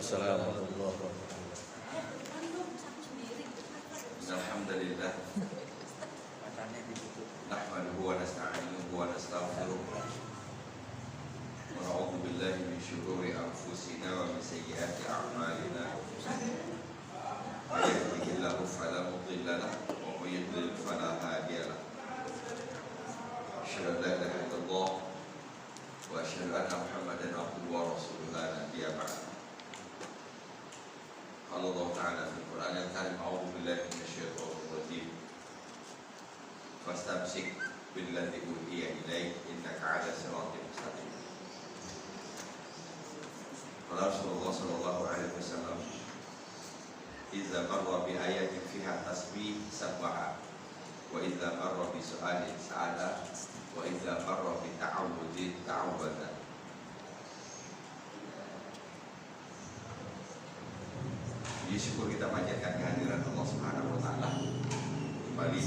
Waalaikumsalam warahmatullahi wabarakatuh. Alhamdulillah. Nahmaduhu wa nasta'inuhu wa nastaghfiruh. Wa na'udzu billahi min shururi anfusina wa min sayyiati a'malina. May yahdihillahu fala mudilla lahu wa may yudlil fala hadiya lahu. Asyhadu an la ilaha illallah wa asyhadu anna Muhammadan abduhu wa rasuluhu la nabiyya ba'da. Allah Ta'ala fi Al-Quran Al-Karim, a'udzu billahi minasyaitonir rajim. Fastamsik billadzi uhiya ilaik innaka 'ala siratin mustaqim. Rasulullah sallallahu alaihi wasallam idza marra bi ayatin fiha tasbih sabbaha wa idza marra bi su'alin sa'ala wa idza marra bi ta'awudin ta'awwada. Jadi syukur kita panjatkan kehadiran Allah Subhanahu wa taala. Kembali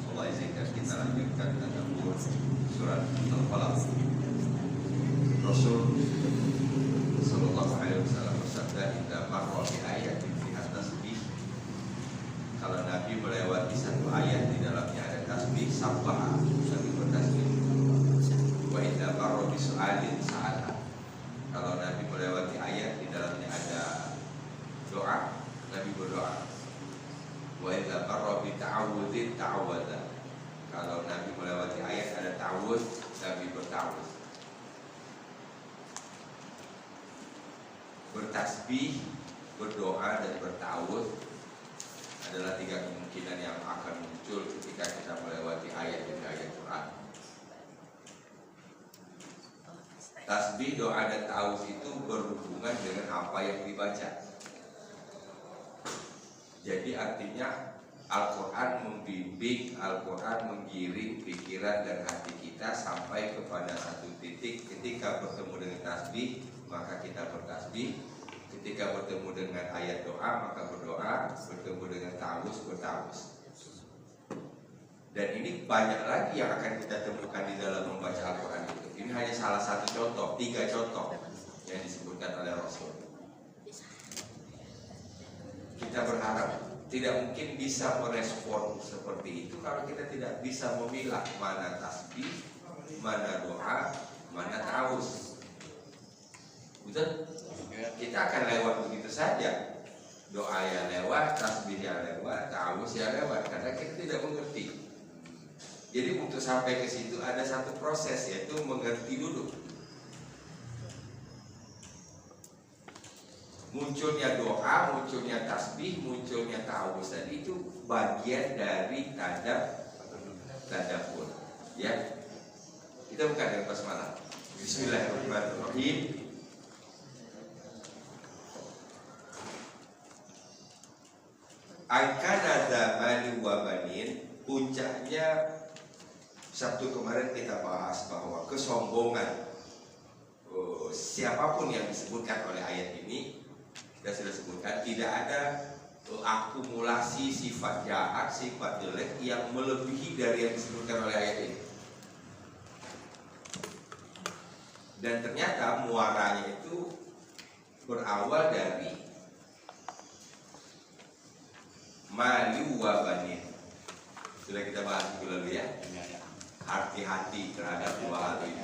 Allah izinkan kita lanjutkan tadabbur surat Al-Falaq. Rasul sallallahu alaihi wasallam bersabda, "Idza marra bi ayatin fiha tasbih." Kalau Nabi melewati satu ayat di dalamnya ada tasbih, sabbah, Nabi bertasbih. Wa idza marra bi su'alin sa'ala. Kalau Nabi melewati ayat di dalamnya ada doa, Nabi berdoa. Wa idza marra bi ta'awudzin ta'awwadza. Kalau Nabi melewati ayat ada ta'awudz, Nabi berta'awudz. Bertasbih, berdoa dan berta'awudz adalah tiga kemungkinan yang akan muncul ketika kita melewati ayat dari ayat Quran. Tasbih, doa dan ta'awudz itu berhubungan dengan apa yang dibaca. Jadi artinya Al-Quran membimbing, Al-Quran menggiring pikiran dan hati kita sampai kepada satu titik. Ketika bertemu dengan tasbih, maka kita bertasbih. Ketika bertemu dengan ayat doa, maka berdoa. Bertemu dengan ta'awudz, berta'awudz. Dan ini banyak lagi yang akan kita temukan di dalam membaca Al-Quran itu. Ini hanya salah satu contoh, 3 contoh yang disebutkan oleh Rasul. Kita berharap tidak mungkin bisa merespon seperti itu kalau kita tidak bisa memilah mana tasbih, mana doa, mana ta'awudz. Betul? Kita akan lewat begitu saja. Doa yang lewat, tasbih yang lewat, ta'awudz yang lewat, karena kita tidak mengerti. Jadi untuk sampai ke situ ada satu proses, yaitu mengerti dulu. Munculnya doa, munculnya tasbih, munculnya ta'awudz tadi itu bagian dari tadabbur. Ya, kita buka dari basmalah. Bismillahirrahmanirrahim. Aikana zamani wa banin. Puncaknya Sabtu kemarin kita bahas bahwa kesombongan siapapun yang disebutkan oleh ayat ini, kita sudah sebutkan, tidak ada akumulasi sifat jahat, sifat jelek yang melebihi dari yang disebutkan oleh ayat ini. Dan ternyata muaranya itu berawal dari mali wa banin. Sudah kita bahas dulu ya. Hati-hati terhadap dua hal ini.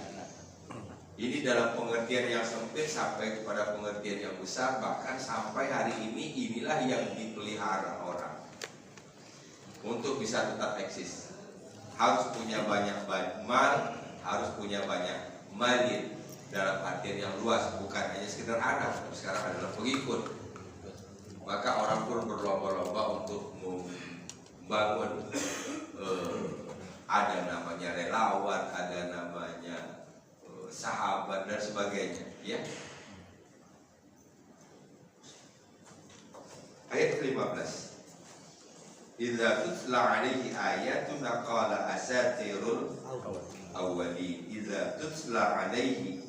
Ini dalam pengertian yang sempit sampai kepada pengertian yang besar, bahkan sampai hari ini inilah yang dipelihara orang untuk bisa tetap eksis. Harus punya banyak mal, harus punya banyak malin dalam artian yang luas, bukan hanya sekedar anak, tapi sekarang adalah pengikut. Maka orang pun berlomba-lomba untuk membangun ada namanya relawan, ada namanya sahabat dan sebagainya, ya. Ayat ke-15. Idza tutla 'alaihi ayatun qala asatirul awwalin. Idza tutla 'alaihi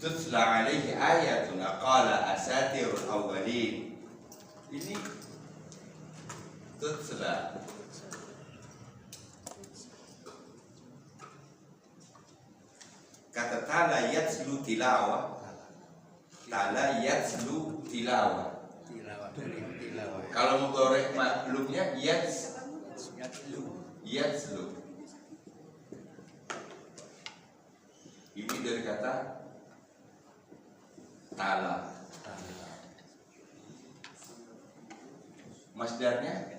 tutla alaihi ayatuna qala asatirul awwalin. Ini tutla. Kata tala yatslu tilawah. Tala yatslu tilawah. Kalau mudhari maklumnya yatslu. Ini dari kata tala. Masdarnya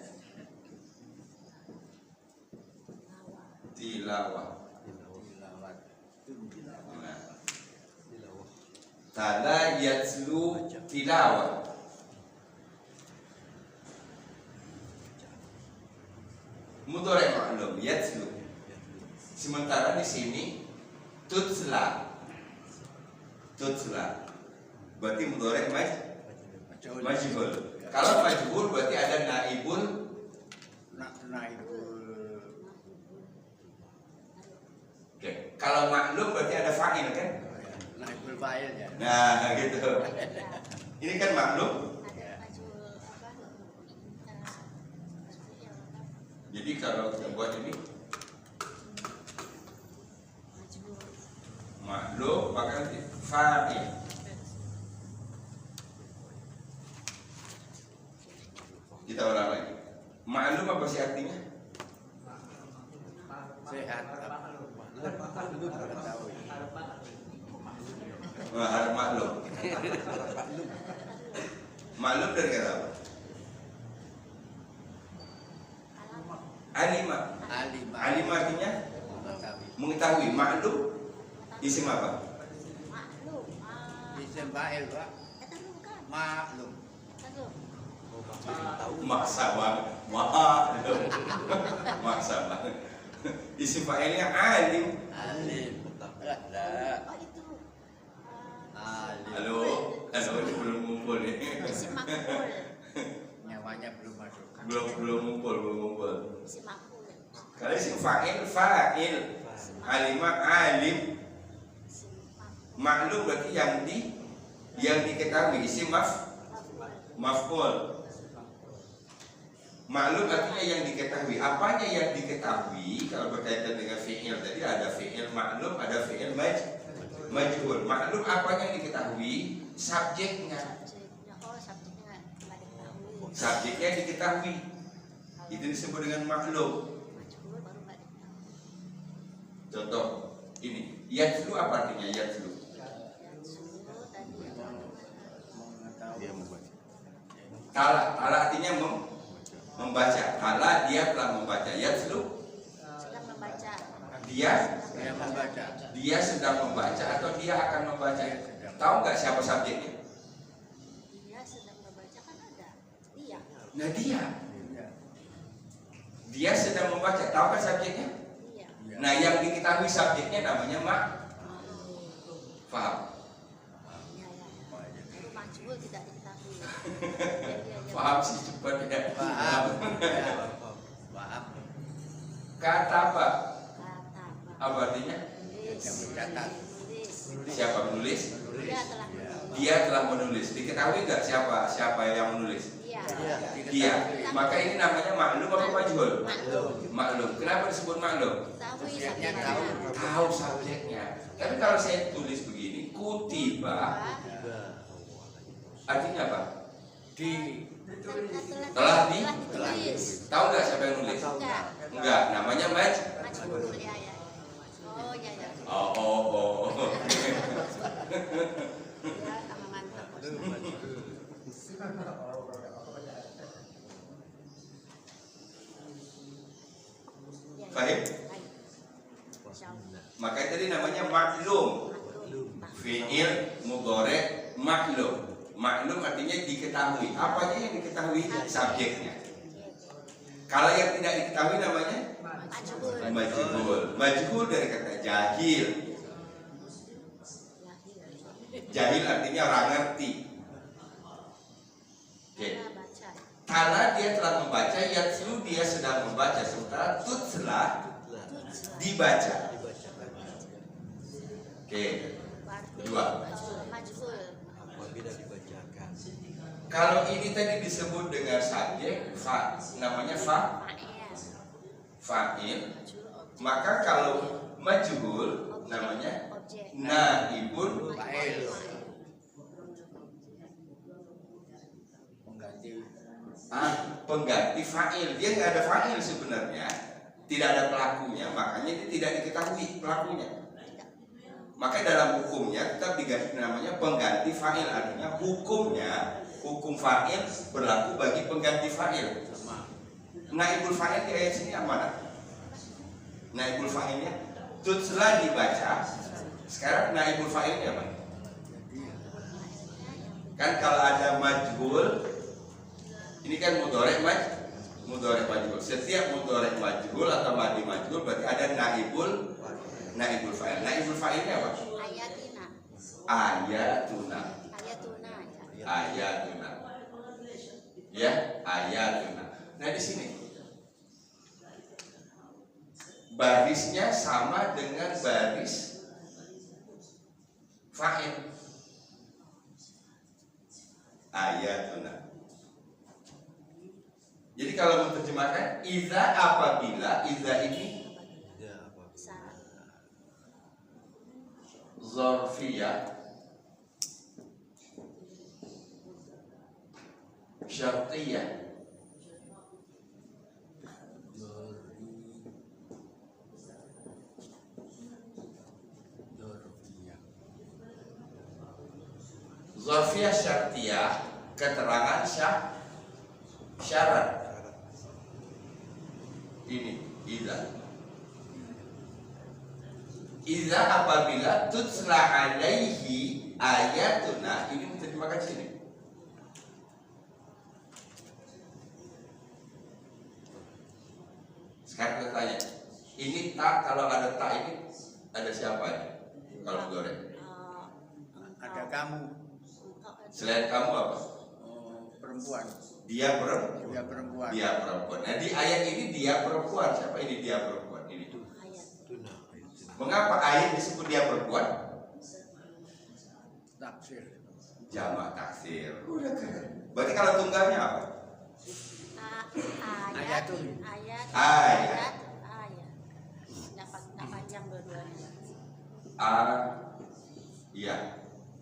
tilawah. Tala yatslu tilawah. Mudhari ma'lum yatslu. Sementara di sini tutsla. Berarti mudhari majhul. Kalau majhul berarti ada naibul. Oke. Kalau maklum berarti ada fa'il kan? Naibul fa'il ya. Nah, gitu. Ini kan maklum. Jadi kalau kita buat ini maklum maka nanti fa'il. Kita ulang lagi. Maklum apa sih artinya? Sehat. Harap maklum. Maklum dari kata apa? Alima. Alima artinya mengetahui. Maklum isim apa? Isim fa'il, Pak. Maklum. Maksa banget. Maksa banget. Isim fa'ilnya alim. Ada. Halo, ini belum ngumpul nih. Nyawanya belum masuk. Belum ngumpul. Kalau isim fa'il. Alima alim. Maklum berarti yang diketahui. Isim maf'ul. Maklum artinya yang diketahui. Apanya yang diketahui? Kalau berkaitan dengan fi'il tadi ada fi'il maklum, ada fi'il majhul. Maklum apanya yang diketahui? Subjeknya. Subjeknya diketahui. Itu disebut dengan maklum. Contoh ini, yatslu apa artinya yatslu? Tala artinya membaca. Tala dia telah membaca. Yatslu Sedang membaca. dia sedang membaca atau dia akan membaca. Tahu nggak siapa subjeknya? Dia sedang membaca kan ada. Dia. Nah dia sedang membaca. Tahu kan subjeknya? Dia. Nah yang diketahui subjeknya namanya Faham? Ya. Itu majhul tidak diketahui. Faham sih cepat ya. Paham. Kata apa? Kata Apa artinya? Yang mencatat. Siapa menulis? Dia telah Dia telah menulis. menulis. Diketahui nggak siapa yang menulis? Dia. Dia. Maka ini namanya maklum apa majhul? Maklum. Maklum. Kenapa disebut maklum? Tahu Subjeknya subjeknya. Tahu subjeknya. Tapi kalau saya tulis begini, kutiba, artinya apa? Telah ditulis. Tahu nggak siapa yang nulis? Enggak. Namanya Majhul. Ya. Oh ya. Oh. Ya, sama mantap. Fahim? Makanya tadi namanya maklum. Fi'il mudhari maklum. Maklum artinya diketahui. Apanya yang diketahui? Subjeknya. Kalau yang tidak diketahui namanya majhul. Majhul dari kata jahil. Jahil artinya orang ngerti. Oke. Karena dia telah membaca, yatslu dia sedang membaca, sementara tutsla dibaca. Oke. berarti Kedua. majhul. Apabila dibacakan. Kalau ini tadi disebut dengan subjek, namanya Fa'il. fa'il, Majhul objek. maka kalau majhul namanya Objek. naibul Fa'il. pengganti fa'il. Dia nggak ada fa'il sebenarnya, tidak ada pelakunya, makanya dia tidak diketahui pelakunya. Maka dalam hukumnya kita diganti namanya pengganti fa'il, artinya hukum fa'il berlaku bagi pengganti fa'il. Naibul fa'il di ayat sini yang mana? Naibul fa'ilnya tutsla dibaca. Sekarang naibul fa'ilnya apa? Kan kalau ada majhul, ini kan mudhari majhul. Setiap mudhari majhul atau madi majhul berarti ada naibul fa'il. Naibul fa'ilnya apa? Ayatina. Ayatuna. Ayatuna. Ayatuna. Ya, ayatuna. Nah, di sini barisnya sama dengan baris fa'il. Ayatuna. Jadi kalau menerjemahkan iza, apabila, iza ini Ya, apabila. zarfiyah syartiyah. Zarfiyah syartiyah, keterangan syarat. Ini iza apabila tutsla alaihi ayatuna, ini menerjemahkan sini. Sekarang kita tanya, ini tak, kalau ada tak ini ada siapa ini? Kalau goreng, Ada kamu, selain kamu apa? perempuan. Dia perempuan. Dia perempuan. Dia perempuan. Nah, di ayat ini dia perempuan. Siapa ini dia perempuan? Ini. Tuna. Mengapa ayat disebut dia perempuan? Taksir. Jamak taksir. Udah keren. Berarti kalau tunggalnya apa? Ayatun. Ayat. Nggak panjang dua-duanya. Iya.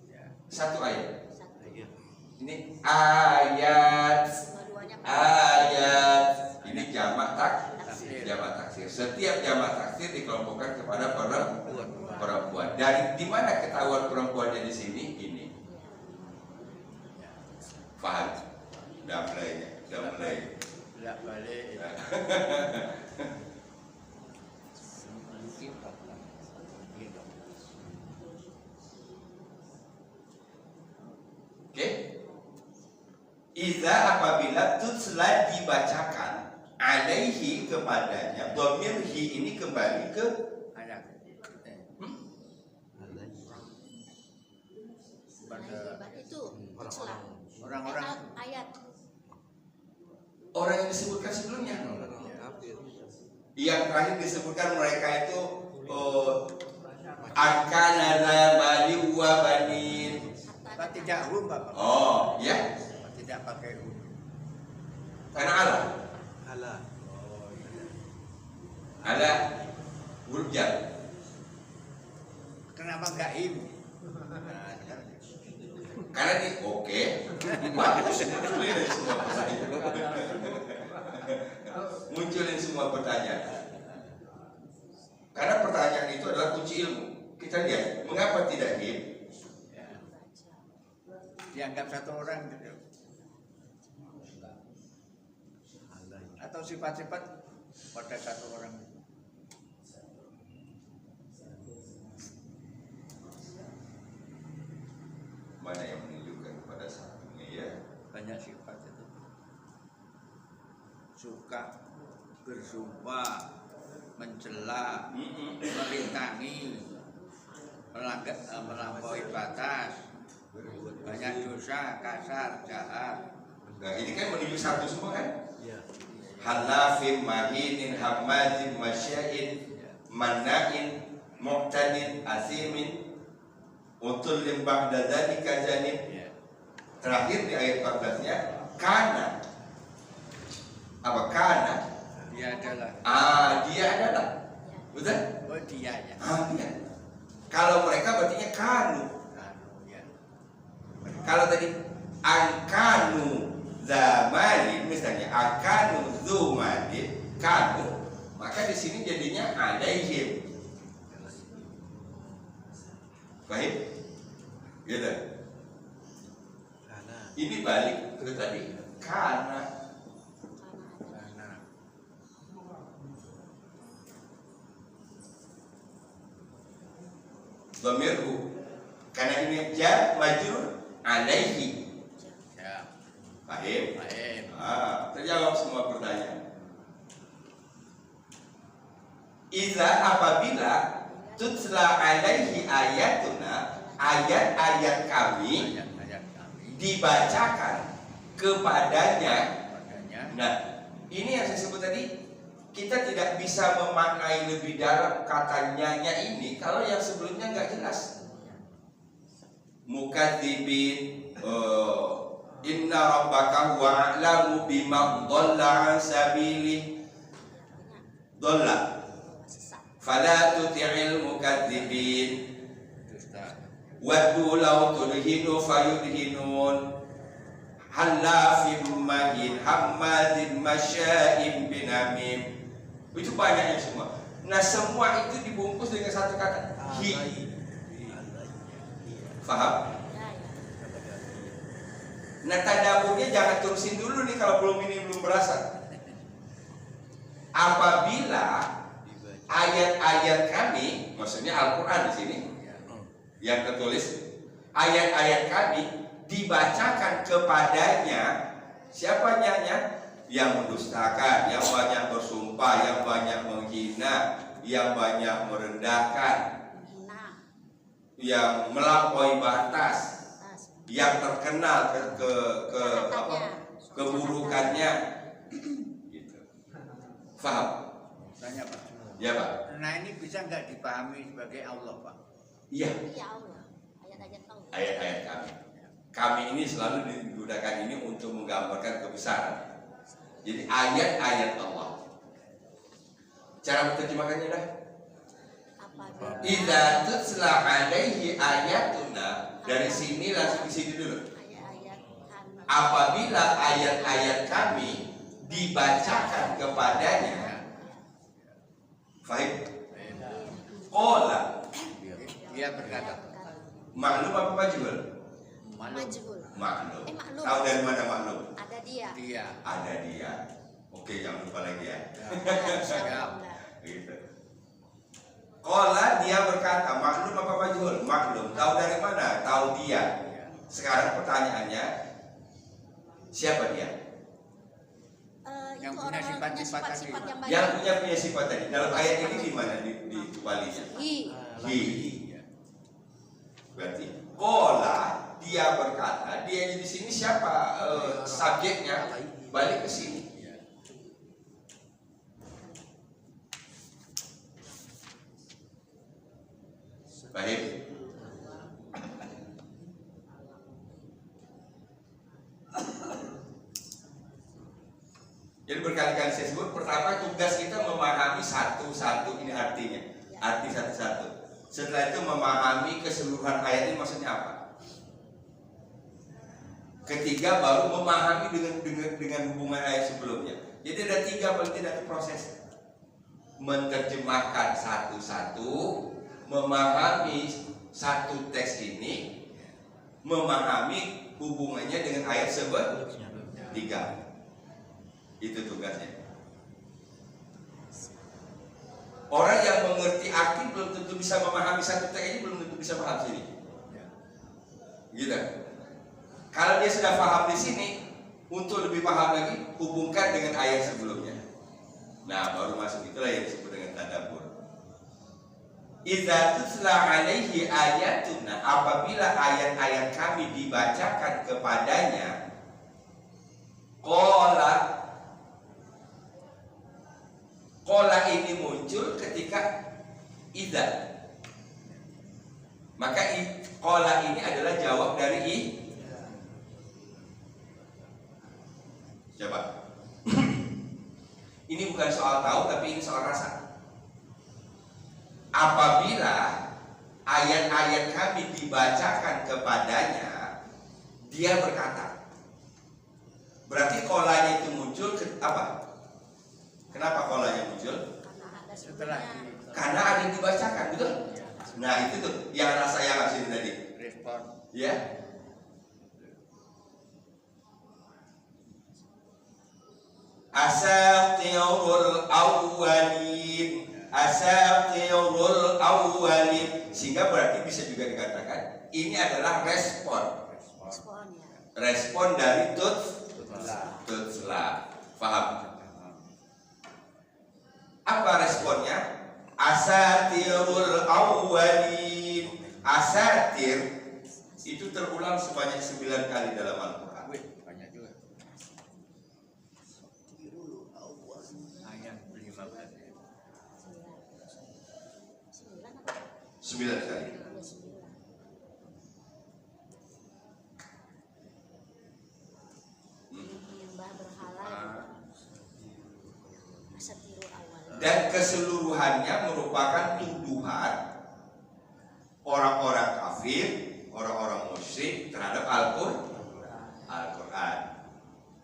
Ya. Satu ayat. Satu. Ayat. Ini ayat. Dua-duanya Ayat. Ini jamak Taksir. jamak taksir. Setiap jamak taksir dikelompokkan kepada Perempuan. perempuan. Dari di mana ketahuan perempuannya di sini? Ini. Faham? Udah mulai. Tidak balik. Oke. Iza apabila tutsla dibacakan alaihi kepadanya, dhamir hi ini kembali ke Ayat. Pada itu celah. orang-orang Ayat. orang yang disebutkan sebelumnya. Orang kafir. Yang terakhir disebutkan mereka itu akanana bali wa banin. Pak tidak hum Bapak. Oh, ya. Pak tidak pakai hum. Karena Allah. Allah. Ala huruf jar. Kenapa enggak him? Nah, sekarang. Karena di oke. Bagus. Munculin semua pertanyaan. Karena pertanyaan itu adalah kunci ilmu. Kita lihat, mengapa tidak him? Ya. Dianggap satu orang gitu. Atau sifat-sifat pada satu orang. Mana yang menunjukkan kepada satunya ya? Banyak sifat itu. Suka bersumpah, mencela, merintangi, melampaui batas, banyak dosa, kasar, jahat. Nah, ini kan menuju satu semua kan? Ya. Halafin, mahinin, hamadin, masyain, manna'in, muqtadin, asimin. Untuk limbah dadani kajanin. Ya. Terakhir di ayat 14-nya kana. Apa kana? Dia adalah. Dia adalah. Betul? Oh dia ya. Dia. Kalau mereka berarti kanu. Ya. Kalau tadi angkanu zamalin, misalnya angkanu zumalin kanu, maka di sini jadinya alaihim. Baik, gitu. Karena Ini balik ke tadi karena Karena dhamirhu, karena ini jar majrur alaihi. ya. Baik. Baik. Terjawab semua pertanyaan. Iza apabila tutla alaihi ayatuna, ayat-ayat kami Ayat-ayat kami dibacakan kepadanya. padanya. Nah, ini yang saya sebut tadi, kita tidak bisa memaknai lebih dalam katanya ini kalau yang sebelumnya nggak jelas. Mukadzibin, inna rabbaka huwa a'lamu biman dhalla an sabilihi. Dhalla. Sesat. Fala tuti'il mukadzibin. Dusta. Waddu law tudhinu fayudhinun. Halafim mahin hammadzin masya'im binamim. Itu banyaknya semua. Nah, semua itu dibungkus dengan satu kata hi. Faham? Ya, ya. Nah, tadaburnya jangan terusin dulu nih kalau belum berasa. Apabila dibaca ayat-ayat kami, maksudnya Al-Quran di sini yang tertulis, ayat-ayat kami dibacakan kepadanya. Siapa nyanya? Yang mendustakan, yang banyak bersumpah, yang banyak menghina, yang banyak merendahkan, Menghina. yang melampaui batas, Atas. yang terkenal keburukannya. Gitu. Faham? Tanya Pak. Ya Pak? Nah ini bisa nggak dipahami sebagai Allah Pak? Iya. Ya Allah. Ayat-ayat Allah. Ayat-ayat kami. Kami ini selalu digunakan ini untuk menggambarkan kebesaran. Jadi ayat-ayat Allah. Cara menerjemahkannya dah. Apabila Idza tutla alaihi ayatuna. Dari sini langsung ke sini dulu. ayat-ayat kami Apabila ayat-ayat kami dibacakan kepadanya. Fahim? Qala. Dia berkata. Maklum apa majhul? majhul. Maklum. Maklum. Tahu dari mana maklum? Ada dia. Dia. Ada dia. Oke, jangan lupa lagi ya. Siap. Gitu. Qala, dia berkata, maklum apa majhul? Maklum. Tahu dari mana? Tahu dia. Sekarang pertanyaannya, siapa dia? Yang Itu punya orang sifat-sifat tadi. sifat yang baik. Yang punya sifat tadi. Dalam ayat ini di mana di walinya? Hi. Hi. Berarti qala, dia berkata, dia di sini siapa subjeknya? Balik ke sini. Baik. Jadi berkali-kali saya sebut, pertama tugas kita memahami satu-satu ini artinya, arti satu-satu. Setelah itu memahami keseluruhan ayat ini maksudnya apa. Ketiga baru memahami dengan hubungan ayat sebelumnya. Jadi ada tiga paling tidak proses: menerjemahkan satu-satu, memahami satu teks ini, memahami hubungannya dengan ayat sebelumnya. Tiga. Itu tugasnya. Orang yang mengerti arti belum tentu bisa memahami satu teks ini, belum tentu bisa paham sini. Gitu. Kalau dia sudah paham di sini, untuk lebih paham lagi, hubungkan dengan ayat sebelumnya. Nah, baru masuk itulah yang disebut dengan tadabbur. Idza tutla alaihi ayatuna, apabila ayat-ayat kami dibacakan kepadanya, Qala ini muncul ketika idza. Maka Qala ini adalah jawab dari i. Coba. Ini bukan soal tahu, tapi ini soal rasa. Apabila ayat-ayat kami dibacakan kepadanya, dia berkata. Berarti kolanya itu muncul apa? Kenapa kolanya muncul? Karena ada Setelah sebelumnya. Karena ada yang dibacakan, betul? Nah itu tuh yang rasa yang sini tadi, respon. ya. Asatirul awwalin, asatirul awwalin, sehingga berarti bisa juga dikatakan ini adalah respon, Respon ya. respon dari tutsla. Paham? Apa responnya? Asatirul awwalin. Asatir itu terulang sebanyak 9 kali dalam Al-Quran. Wih, banyak juga. Ayat 15 ya. 9 apa? 9 kali. Ada 9. Menyembah berhala asatirul awal. Dan keseluruhannya merupakan tuduhan orang-orang kafir, orang-orang musyrik terhadap Al-Quran.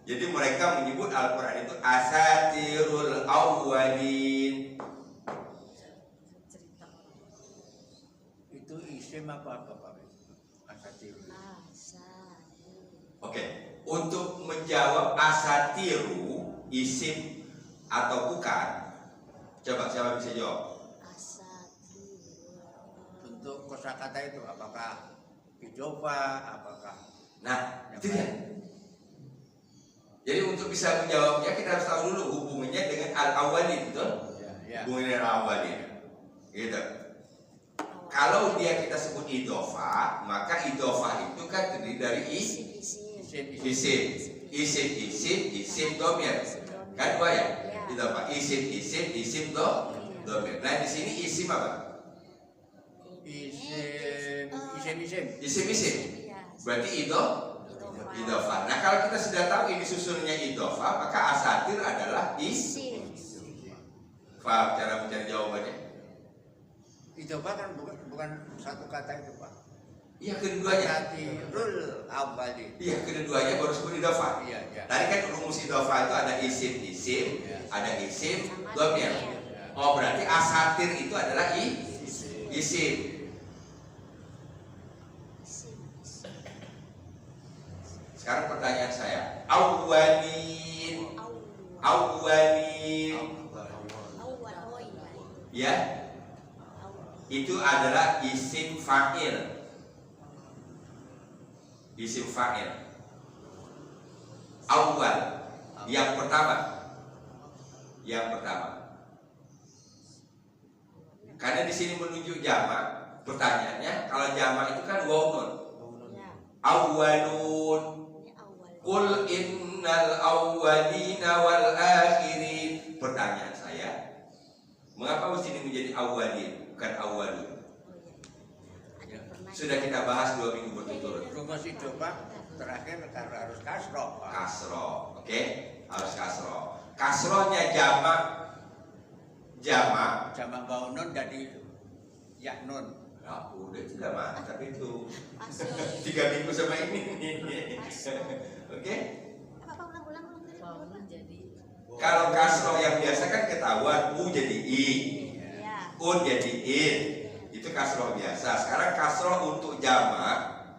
Jadi mereka menyebut Al-Quran itu asatirul awwalin. Cerita Itu isim apa Pak? Asatir. asatir. Oke, untuk menjawab asatiru isim atau bukan, coba siapa bisa jawab? Asatirul awal. Bentuk kosakata itu apakah idofa, apakah Nah, itu dia. Jadi untuk bisa menjawabnya kita harus tahu dulu hubungannya dengan al-awwalin, betul? ya. Hubungannya dengan al-awwalin, gitu. Kalau dia kita sebut idofa, maka idofa itu kan terdiri dari isim, domir. Kan dua ya? Idofa, isim, domir. Nah di sini isim apa? Isim. Berarti idofa. Nah kalau kita sudah tahu ini susunnya idofa, maka asatir adalah isim. Faham cara mencari jawabannya? Idofa kan bukan satu kata itu Pak. Iya keduanya. Asatirul awwalin. Iya keduanya baru sebut idofa. Iya. Tadi kan rumus idofa itu ada isim, ada isim, domir. Oh berarti asatir itu adalah isim. Sekarang pertanyaan saya, awwalin, ya, itu adalah isim fa'il. Isim fa'il. Awwal, yang pertama. Karena di sini menunjuk jamak, pertanyaannya kalau jamak itu kan waw nun. Awwalun. Qul innal awwalina wal akhirin. Pertanyaan saya, mengapa mesti ini menjadi awwalin bukan awwalun? Sudah kita bahas 2 minggu berturut-turut. Rumus idofa terakhir harus kasroh Pak. Kasroh, oke? Harus kasroh. Kasrohnya jamak baunun jadi yaknun. Nah, udah sudah mantap itu. 3 minggu sama ini. Oke? Apa ulang Kalau kasroh yang biasa kan ketahuan u jadi i, ya. un jadi in. Itu kasroh biasa. Sekarang kasroh untuk jamak.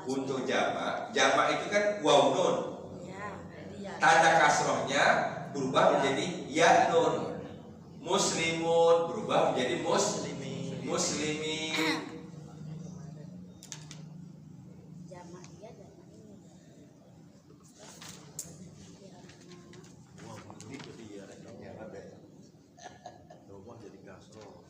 Untuk jamak itu kan waw nun. Tanda kasrohnya berubah menjadi ya nun. Muslimun berubah menjadi muslimin. Jamak dia jamak ini. Itu dia rumah jadi kasro.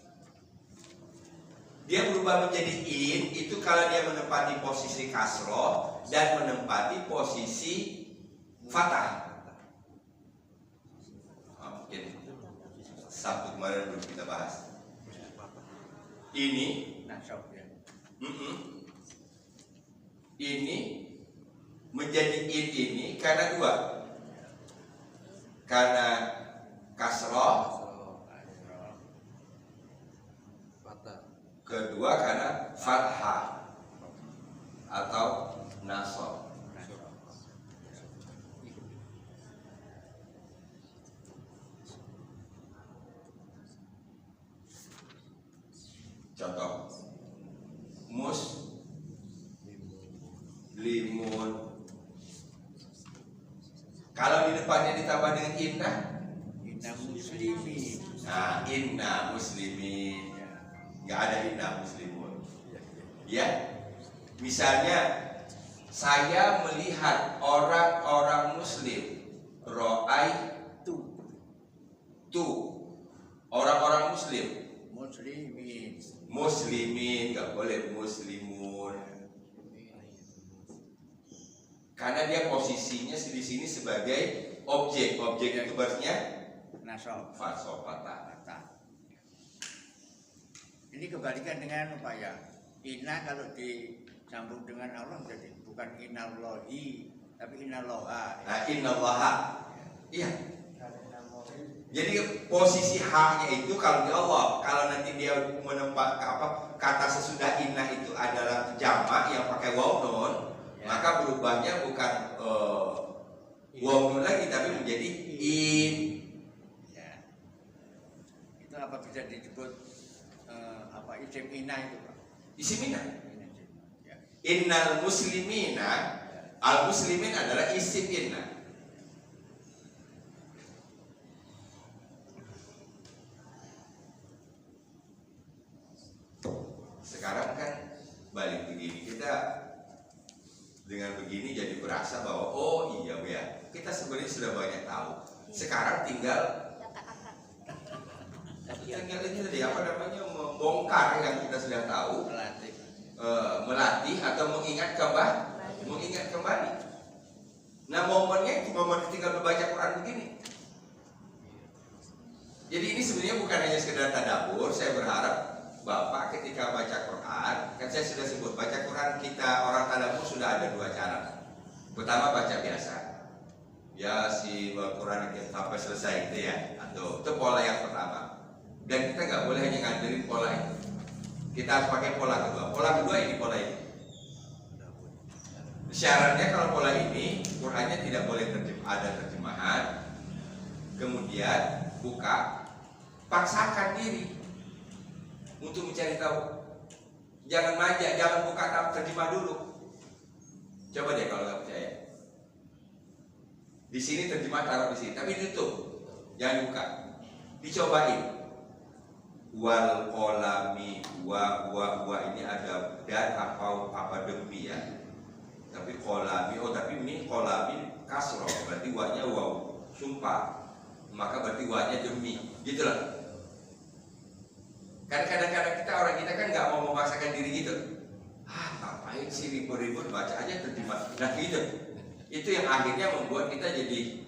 Dia berubah menjadi in itu kalau dia menempati posisi kasroh dan menempati posisi fathah. Mungkin Sabtu kemarin belum kita bahas. Ini Nasab ya. ini menjadi in ini karena dua. Karena kasroh, Patah. kedua karena fathah atau nasab. Contoh, limun. Kalau di depannya ditambah dengan inna, Inna muslimin. nah inna muslimin, nggak ada inna muslimun. Ya, misalnya saya melihat orang-orang muslim, ro'ai tu orang-orang muslim, muslimin, nggak boleh muslimun. Karena dia posisinya di sini sebagai objek. Objek itu berarti Nasab. fasopata. Ini kebalikan dengan apa ya? Inna kalau disambung dengan Allah jadi bukan innallahi tapi innallaha. Nah, innallaha. Iya. Jadi posisi haknya itu kalau di Allah, kalau nanti dia menempat kata sesudah inna itu adalah jamak yang pakai waw nun, maka berubahnya bukan waw nun lagi tapi menjadi in. Ya. Itu apa bisa disebut isim inna itu, Pak? Isim inna. Ya. Innal muslimina, al muslimin adalah isim inna. Sekarang kan balik begini, kita dengan begini jadi berasa bahwa oh iya ya, kita sebenarnya sudah banyak tahu. Sekarang tinggal ini tadi apa namanya, membongkar yang kita sudah tahu, melatih atau mengingat kembali. Nah momennya momen ketika membaca Quran begini. Jadi ini sebenarnya bukan hanya sekedar tadabbur. Saya berharap Bapak ketika baca Quran, kan saya sudah sebut baca Quran kita orang tadabbur sudah ada dua cara. Pertama baca biasa, ya si Quran sampai selesai gitu ya, atau itu pola yang pertama. Dan kita nggak boleh hanya ngandelin pola itu. Kita harus pakai pola kedua. Pola kedua ini pola ini. Syaratnya kalau pola ini Qurannya tidak boleh ada terjemahan. Kemudian buka, paksakan diri untuk mencari tahu. Jangan manja, jangan buka terjemah dulu. Coba deh kalau nggak percaya. Di sini terjemah taruh di sini, tapi tutup, jangan buka. Dicobain. Wal kolami wa ini ada dan apa demi ya. Tapi kolami, tapi mi kolami kasroh, berarti wanya waw, sumpah. Maka berarti wanya demi, gitulah. Karena kadang-kadang kita kan nggak mau memaksakan diri gitu. Ngapain sih ribut-ribut, baca aja terjemah. Nah gitu. Itu yang akhirnya membuat kita jadi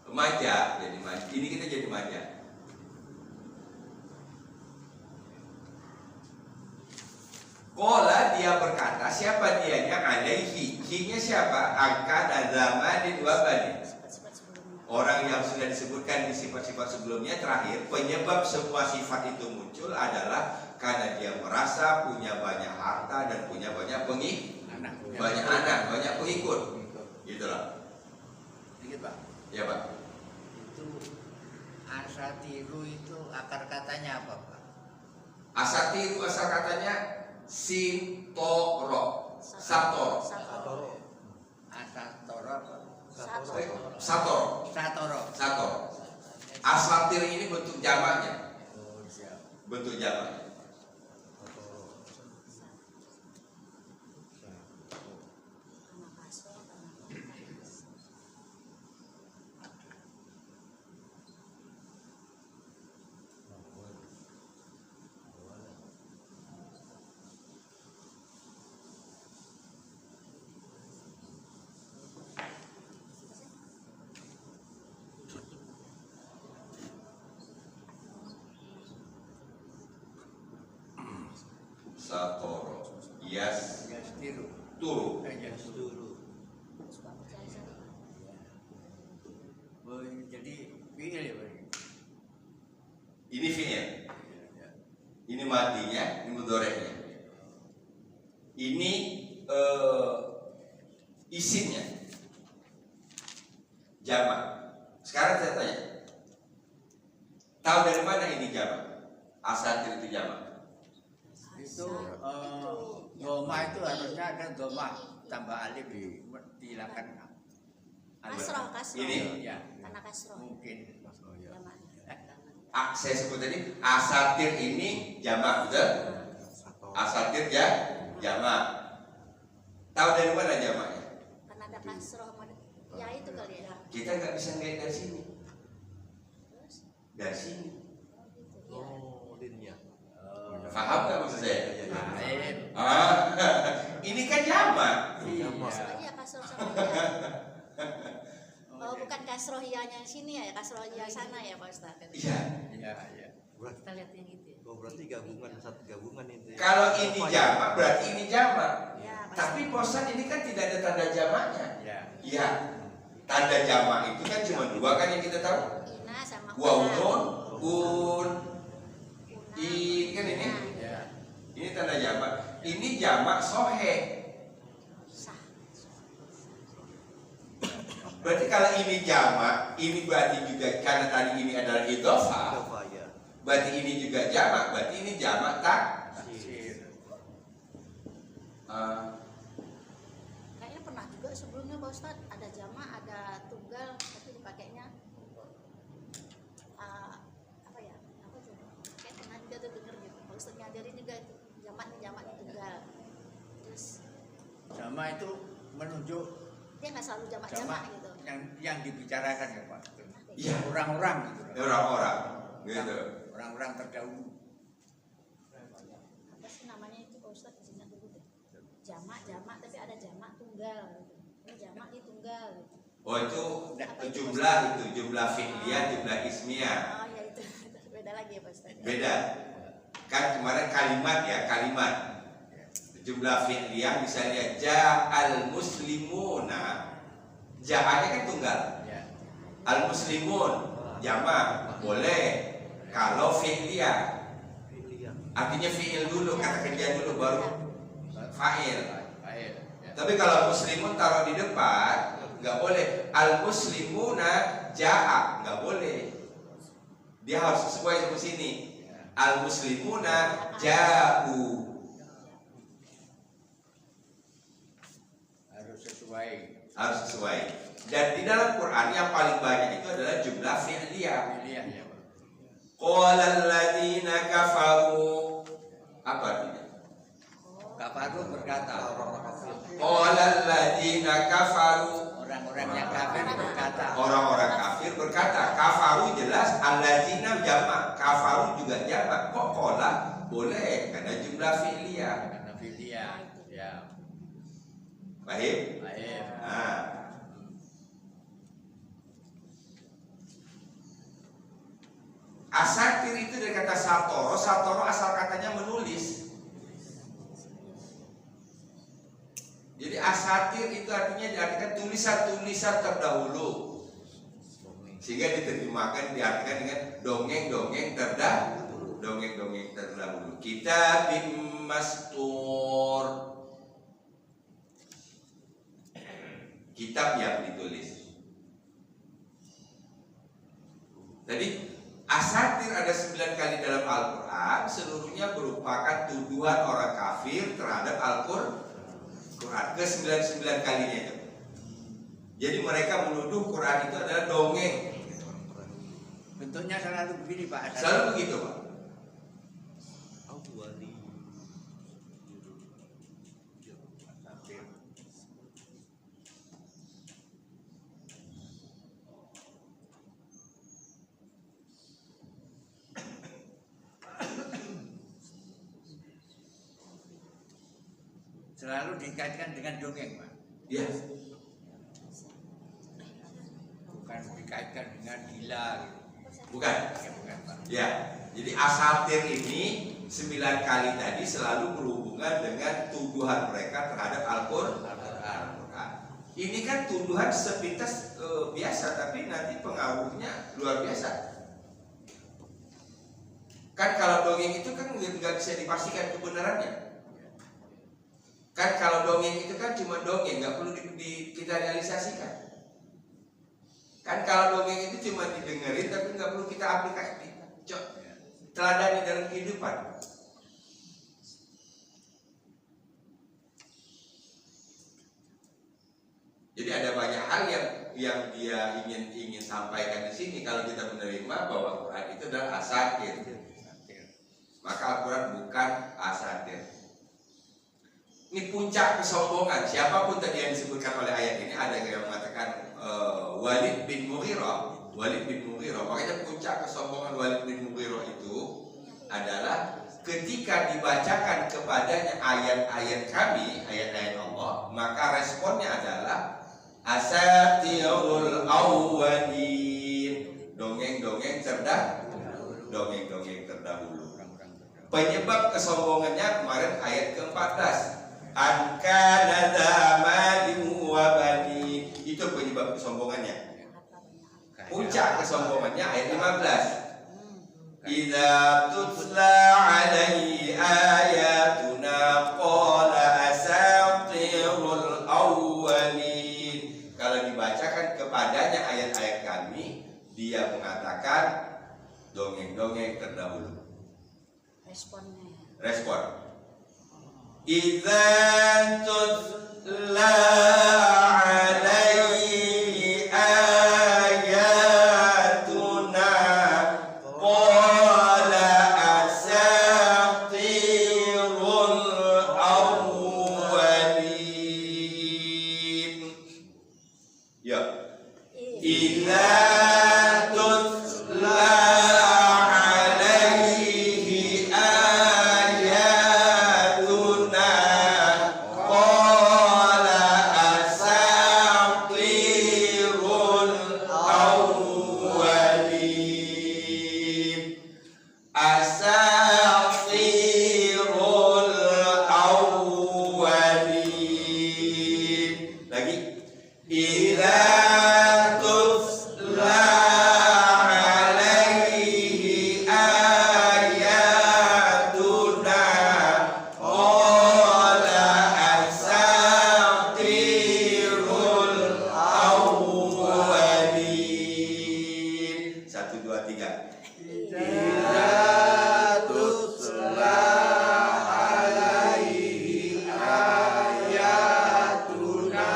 manja. Ini kita jadi manja. Qala dia berkata, siapa dianya? Alaihi. Hi-nya siapa? Angka dan zamanin wabani. Orang yang sudah disebutkan di sifat-sifat sebelumnya. Terakhir, penyebab semua sifat itu muncul adalah karena dia merasa punya banyak harta dan punya banyak anak, banyak pengikut. Gitulah. Dikit, Pak. Ya Pak. Itu asatiru itu akar katanya apa, Pak? Asatiru asal katanya sintoro, satoro. Asatoro apa? Satoro. Asatir ini bentuk jamaknya. Bentuk jamaknya. Yasturu. Suka percaya sama. Oh, jadi fiil ya Pak. Ini fi'il. Ya. Ini madinya, ini mudhoreknya. Ini isimnya. Jamak. Sekarang saya tanya. Tahu dari mana ini jamak? Asatir itu jamak. Itu doma itu harusnya ada doma tambah alif dihilangkan Kasroh, kasroh. Ini? ya Karena kasroh. mungkin Jamak. Saya sebut tadi asatir ini jamak, betul? Asatir ya jamak. Tahu dari mana jamaknya? Karena ada kasroh. Ya itu kali ya. Kita nggak bisa ngeliat dari sini. Terus? Dari sini. Oh, iya. Paham nggak maksud saya? alif Ini kan jamak. Iya kasroh sama iya. Oh bukan kasroh iyanya sini ya, kasroh iya sana ya Pak Ustadz. Iya. ya Kita lihat yang itu. Ya. Oh berarti satu gabungan itu. Ya. Kalau ini jamak berarti ini jamak. Ya, pasti. Tapi posan ini kan tidak ada tanda jamaknya. ya Iya. Tanda jamak itu kan cuma dua kan yang kita tahu. Ina sama Waw una. nun un Una. i kan ini. ya Ini tanda jamak. Ini jamak sohe. Sah. Berarti kalau ini jamak, ini berarti juga karena tadi ini adalah idhofah. Ya. Berarti ini juga jamak. Berarti ini jamak tak. taksir Kayaknya pernah juga sebelumnya Pak Ustadz ada jamak, ada tunggal, tapi dipakainya apa ya? Apa tuh? Kayak pernah juga tuh denger gitu. Pak Ustadz ngajarin juga itu jamak tunggal. Terus sama itu menunjuk dia nggak selalu jamak jamak gitu. yang dibicarakan ya Pak. Iya. Orang-orang gitu. Orang-orang. Gitu. Orang-orang terdahulu. Apa sih namanya itu Pak Ustadz disini dulu deh. Jamak tapi ada jamak tunggal. Gitu. Ini jamak ini tunggal. Gitu. Oh itu jumlah fi'liyah, jumlah ismiyah. Oh ya itu beda lagi ya Pak Ustadz. Beda. Kan kemarin kalimat ya, kalimat. Jumlah fi'liyah misalnya ja'al muslimuna. Ja'anya kan tunggal. Ya. Al muslimun jamak boleh. Kalau fi'liyah artinya fi'il dulu, kata kerja dulu baru fa'il. Baik. Ya. Tapi kalau muslimun taruh di depan nggak boleh. Al muslimuna ja'a nggak boleh. Dia harus sesuai sama sini. Al muslimuna ja'u. Harus sesuai. Dan di dalam Quran yang paling banyak itu adalah jumlah fi'liyah. Pilih ya Pak. Qala alladziina kafaru. Apa artinya? Kafaru berkata. Qala alladziina kafaru. Orang-orang yang kafir berkata. Orang-orang kafir berkata. Kafaru jelas, alladziina jamak. Kafaru juga jamak. Kok qala? Boleh karena jumlah fi'liyah. Karena pilih ya. Ya. Baik. Baik. Nah. Asatir itu dari kata satoro. Satoro asal katanya menulis. Jadi asatir itu artinya diartikan tulisan-tulisan terdahulu. Sehingga diterjemahkan diartikan dengan dongeng-dongeng terdahulu. Dongeng-dongeng terdahulu. Kitabim mastur. Kitab yang ditulis. Jadi asatir ada 9 kali dalam Al-Quran. Seluruhnya merupakan tuduhan orang kafir terhadap Al-Quran. Ke-99 kalinya itu. Jadi mereka menuduh Quran itu adalah dongeng. Bentuknya selalu begini Pak. Selalu begitu Pak. Selalu dikaitkan dengan dongeng Pak. Ya. Bukan dikaitkan dengan gila gitu. Bukan. Ya, bukan Pak. Ya. Jadi asatir ini 9 kali tadi selalu berhubungan berhubungan dengan tuduhan mereka terhadap Al-Quran. Ini kan tuduhan sepintas biasa, tapi nanti pengaruhnya luar biasa. Kan kalau dongeng itu kan nggak bisa dipastikan kebenarannya. Kan kalau dongeng itu kan cuma dongeng, nggak perlu kita realisasikan. Kan kalau dongeng itu cuma didengerin, tapi nggak perlu kita aplikasi, teladani dalam kehidupan. Jadi ada banyak hal yang dia ingin sampaikan di sini. Kalau kita menerima bahwa Quran itu adalah asatir, maka Al-Quran bukan asatir. Ini puncak kesombongan. Siapapun tadi yang disebutkan oleh ayat ini, ada yang mengatakan Walid bin Mughirah. Makanya puncak kesombongan Walid bin Mughirah itu adalah ketika dibacakan kepadanya ayat-ayat kami, ayat-ayat Allah, maka responnya adalah asatirul awwalin, dongeng-dongeng terdahulu. Penyebab kesombongannya kemarin ayat ke-14, an kana zamalin wa banin, itu penyebab kesombongannya. Puncak kesombongannya ayat 15, idza tutla alaihi ayatuna qala asatirul awwalin. Kalau dibacakan kepadanya ayat-ayat kami, dia mengatakan dongeng-dongeng terdahulu. Respon. Idza tutla alaihi ayatuna qala asatirul awwalin. Ya. Idza tutla alaihi ayatuna qala asatirul awwalin. Asatirul awwalin. Lagi. Idza tutla alaihi ayatuna qala asatirul awwalin. 1, 2, 3. Idza tutla alaihi ayatuna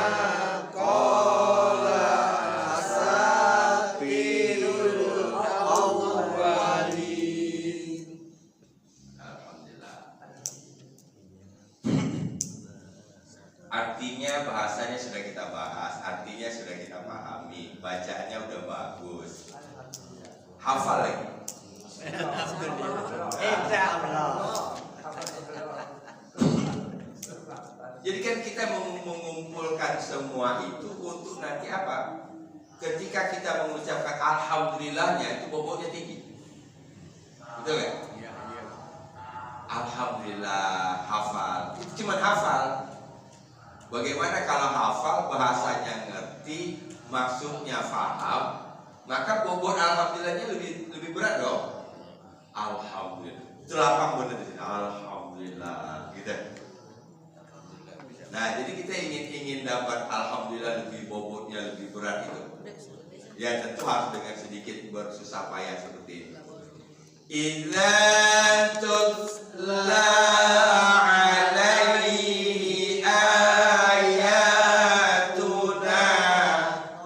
qala asatirul awwalin. Alhamdulillah. Artinya bahasanya sudah kita bahas, artinya sudah kita pahami, bacaannya udah bagus. Hafal lagi. Jadi kan kita mengumpulkan semua itu untuk nanti apa? Ketika kita mengucapkan alhamdulillahnya itu bobotnya tinggi. Betul kan? Alhamdulillah, hafal. Itu cuma hafal. Bagaimana kalau hafal, bahasanya ngerti, maksudnya paham, maka bobot alhamdulillahnya lebih berat dong. Alhamdulillah. Itu lapang bener di sini. Alhamdulillah, gitu. Nah, jadi kita ingin dapat alhamdulillah lebih bobotnya lebih berat itu. Ya tentu harus dengan sedikit bersusah payah seperti ini. Idza tutla alaihi ayatuna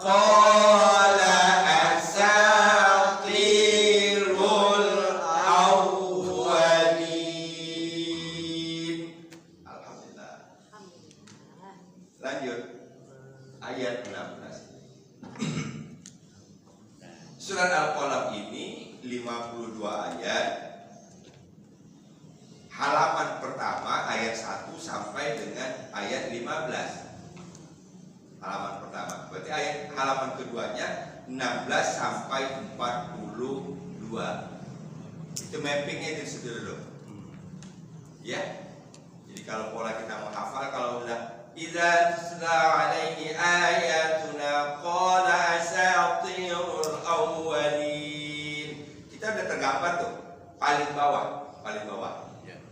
qala asatirul awwalin. Alhamdulillah. Lanjut ayat 16. Surat Al-Qalam ini 52 ayat. Halaman pertama ayat 1 sampai dengan ayat 15. Halaman pertama. Berarti halaman keduanya 16 sampai 42. Itu mappingnya itu dulu. Ya. Jadi kalau pola kita menghafal, kalau udah idza tutla alaihi ayatuna qala asatirul awwalin, kita udah tergambar tuh paling bawah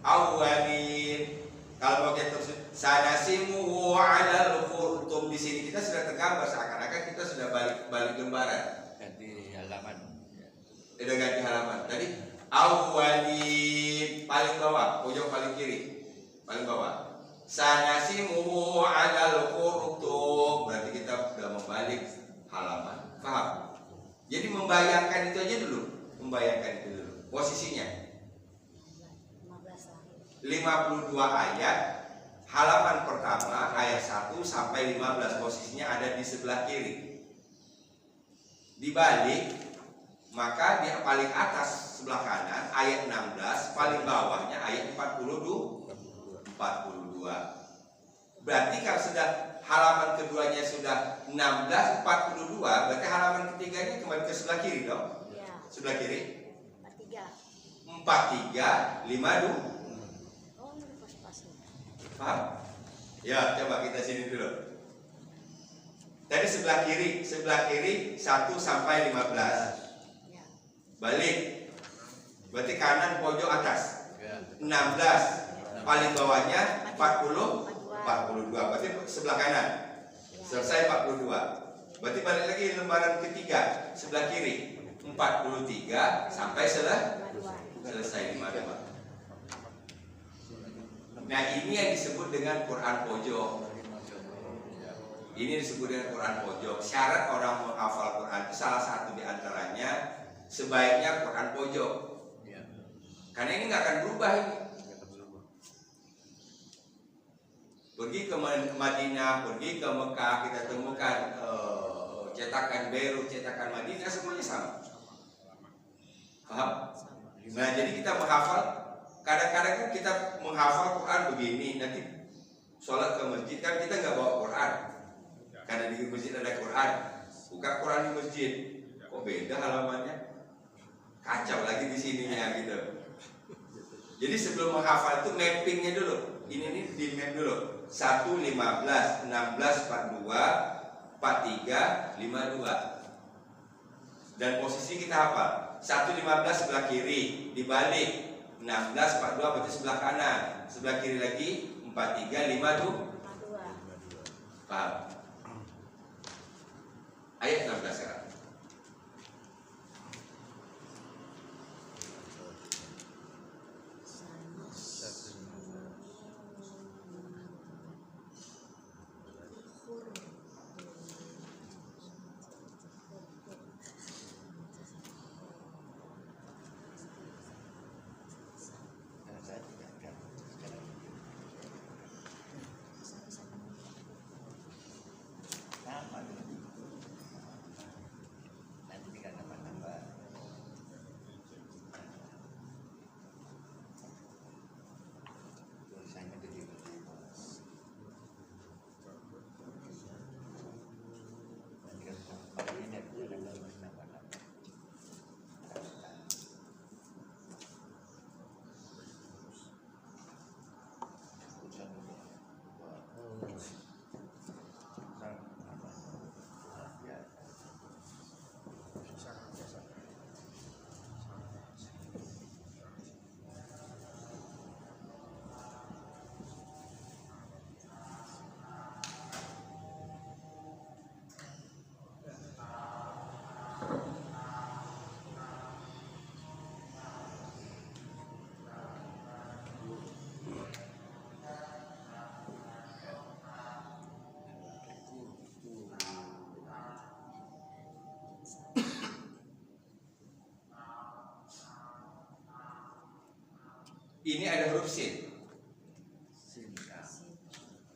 awwalin. Kalau mau kita sanasimu alal khurtum, di sini kita sudah tergambar seakan-akan kita sudah balik lembaran, ganti halaman. udah ganti halaman. Tadi awwalin paling bawah, pojok paling kiri, paling bawah. Sanasimu alal khurtum, berarti kita sudah membalik halaman. Paham? Jadi membayangkan itu aja dulu, posisinya 52 ayat, halaman pertama ayat 1 sampai 15, posisinya ada di sebelah kiri. Dibalik, maka di paling atas sebelah kanan ayat 16, paling bawahnya ayat 42. Berarti kalau sudah halaman keduanya sudah 16, 42, berarti halaman ketiganya kembali ke sebelah kiri dong? Iya. Sebelah kiri 43. 43, 52. Oh, ini pas-pas nih. Paham? Ya, coba kita sini dulu. Tadi sebelah kiri 1 sampai 15. Ya. Balik. Berarti kanan pojok atas. Ya. 16. Paling bawahnya 42. Berarti sebelah kanan. Selesai 42. Berarti balik lagi lembaran ketiga sebelah kiri 43 sampai selesai 52. Nah, ini yang disebut dengan Quran pojok. Ini disebut dengan Quran pojok. Syarat orang menghafal Quran itu salah satu di antaranya sebaiknya Quran pojok. Karena ini nggak akan berubah ini. Pergi ke Madinah, pergi ke Mekah, kita temukan cetakan Beirut, cetakan Madinah, semuanya sama. Paham? Nah, jadi kita menghafal. Kadang-kadang kan kita menghafal Quran begini, nanti sholat ke masjid kan kita nggak bawa Quran. Karena di masjid ada Quran, buka Quran di masjid, kok beda halamannya? Kacau lagi di sininya gitu. Jadi sebelum menghafal itu mappingnya dulu. Ini di map dulu. 1, 15, 16, 42, 43, 52. Dan posisi kita apa? 1, 15 sebelah kiri, dibalik 16, 42 berarti sebelah kanan. Sebelah kiri lagi 43, 52. Paham? Ayat 16 sekarang. Ini ada huruf sin.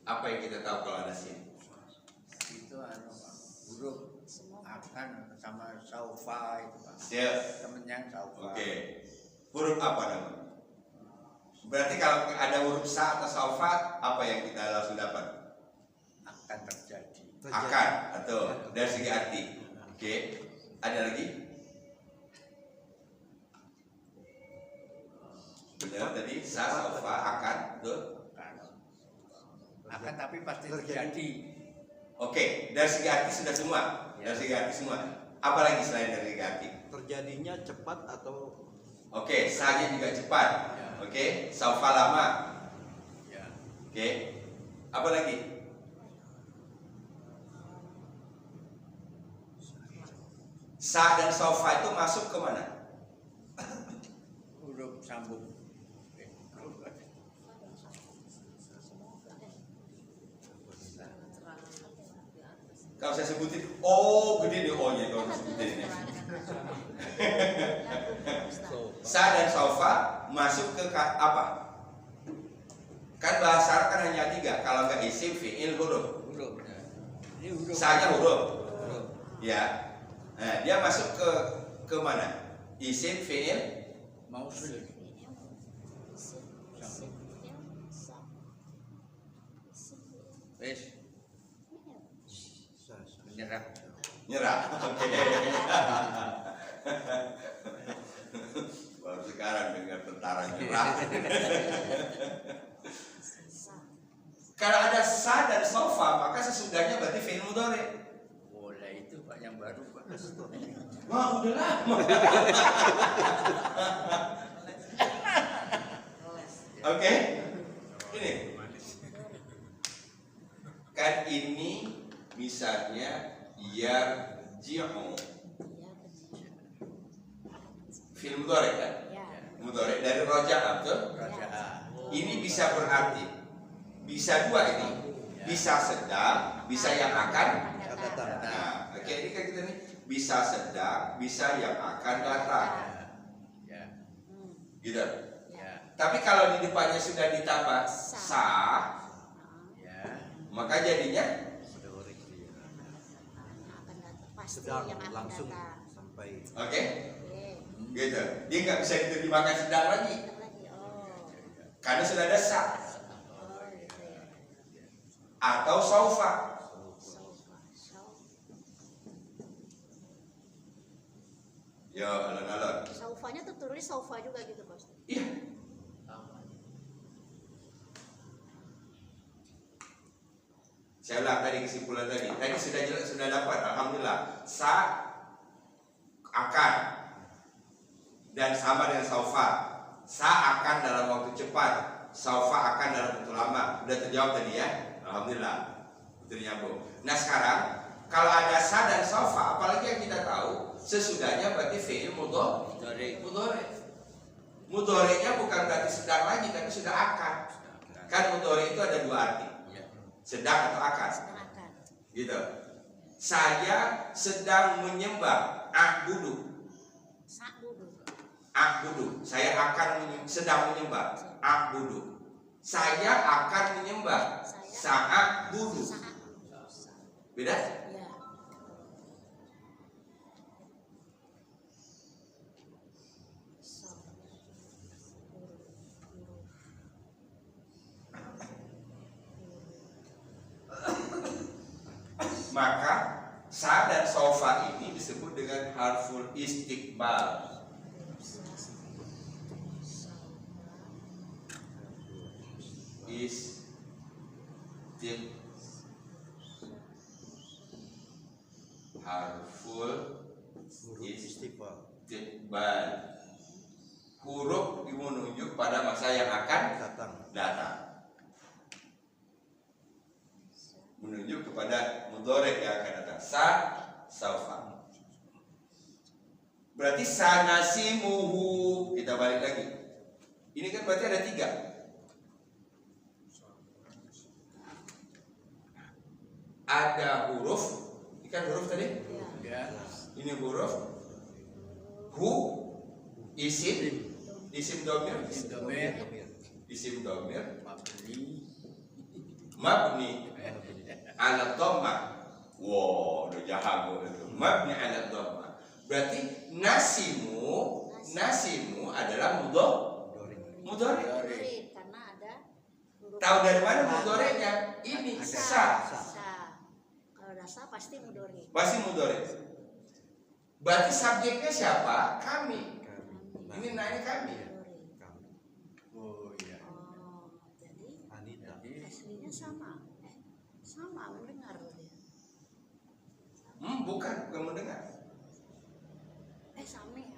Apa yang kita tahu kalau ada sin? Itu huruf akan sama saufa itu Pak. Ya. Temennya saufa. Oke. Huruf apa namanya? Berarti kalau ada huruf sa atau saufa, apa yang kita langsung dapat? Akan terjadi. Akan atau dari segi arti. Oke. Ada lagi? Benar tadi sa saufa akan tuh. akan tapi pasti Terjadi. terjadi. Oke, dari segi arti sudah semua. Dari segi arti semua. Apalagi selain dari segi arti? Terjadinya cepat atau Oke, sanya juga cepat. Ya. Oke, saufa lama. Ya. Oke, apa lagi? Sa dan saufa itu masuk ke mana? Huruf sambung. Kalau saya sebutin, oh gede nih O-nya kalau saya sebutin ini. Sa dan saufa masuk ke apa? Kan bahasa Arab kan hanya 3, kalau nggak isim, fi'il, huruf. Huruf. Ya. Ini huruf. Sa-nya huruf. Huruf. Ya. Nah, dia masuk ke mana? Isim, fi'il, Mausul. Wes, menyerah. nyerah. Oke. Baru sekarang dengar tentara nyerah. Kalau ada sa dan sofa, maka sesudahnya berarti fi'il mudhari. Boleh itu Pak yang baru Pak. Wah, udah lama. Oke. Ini. Kan ini misalnya yarji'u. Fi'il mudhari kan? Mudhari dari roja'a, betul? Raja. Ini bisa berarti bisa dua ini, bisa sedang, bisa yang akan. Nah, oke, ini kan kita nih bisa sedang, bisa yang akan datang, Ya. gitu. Ya. Tapi kalau di depannya sudah ditambah sa, Ya. maka jadinya mudhari dia. Pasti Sedang yang akan langsung datang. sampai oke, Oke. gitu. Dia nggak bisa diterjemahkan sedang lagi, Bentar lagi. Oh. karena sudah ada sa Oh, gitu ya. atau saufa. Yo, alon-alon. Saufanya tuh tulis saufa juga gitu, Bos. Iya. Saya ulang tadi kesimpulan tadi. Tadi sudah dapat, alhamdulillah. Sa akan dan sama dengan saufa. Sa akan dalam waktu cepat, saufa akan dalam waktu lama. Udah terjawab tadi ya, alhamdulillah. Betul nyambung. Nah sekarang kalau ada sa dan saufa, apalagi yang kita tahu sesudahnya berarti fi'il mudhari. Mudhari'nya bukan berarti sedang lagi, tapi sudah akan. Kan mudhari itu ada dua arti, sedang atau akan. Sedang akan. Gitu. Saya sedang menyembah a'budu. A'budu. Saya akan sedang menyembah a'budu. Saya akan menyembah sa'budu. Beda? Ya. Maka sa dan saufa ini disebut dengan harful istiqbal. Harful huruf istiqbal. istiqbal. Huruf menunjuk pada masa yang akan datang. Menunjuk kepada mudhari yang akan datang. Sa, saufa. Berarti sanasimuhu. Kita balik lagi. Ini kan berarti ada 3. Ada huruf. Ini kan huruf tadi. Ya. Ini huruf. Hu. Isim. Isim domir. Domir. Isim domir. Mabni. Mabni ala dhammah. Wow, udah jago itu. Mabni ala dhammah. Berarti nasimu adalah mudhari. Mudhari, karena ada huruf. Tahu dari mana mudhari'nya? Ini sa. Kalau ada sa pasti mudhari. Pasti mudhari. Berarti subjeknya siapa? Kami. Ini nanya kami. Oh iya. Oh, jadi Anita. aslinya sama. Bukan mendengar. Sami.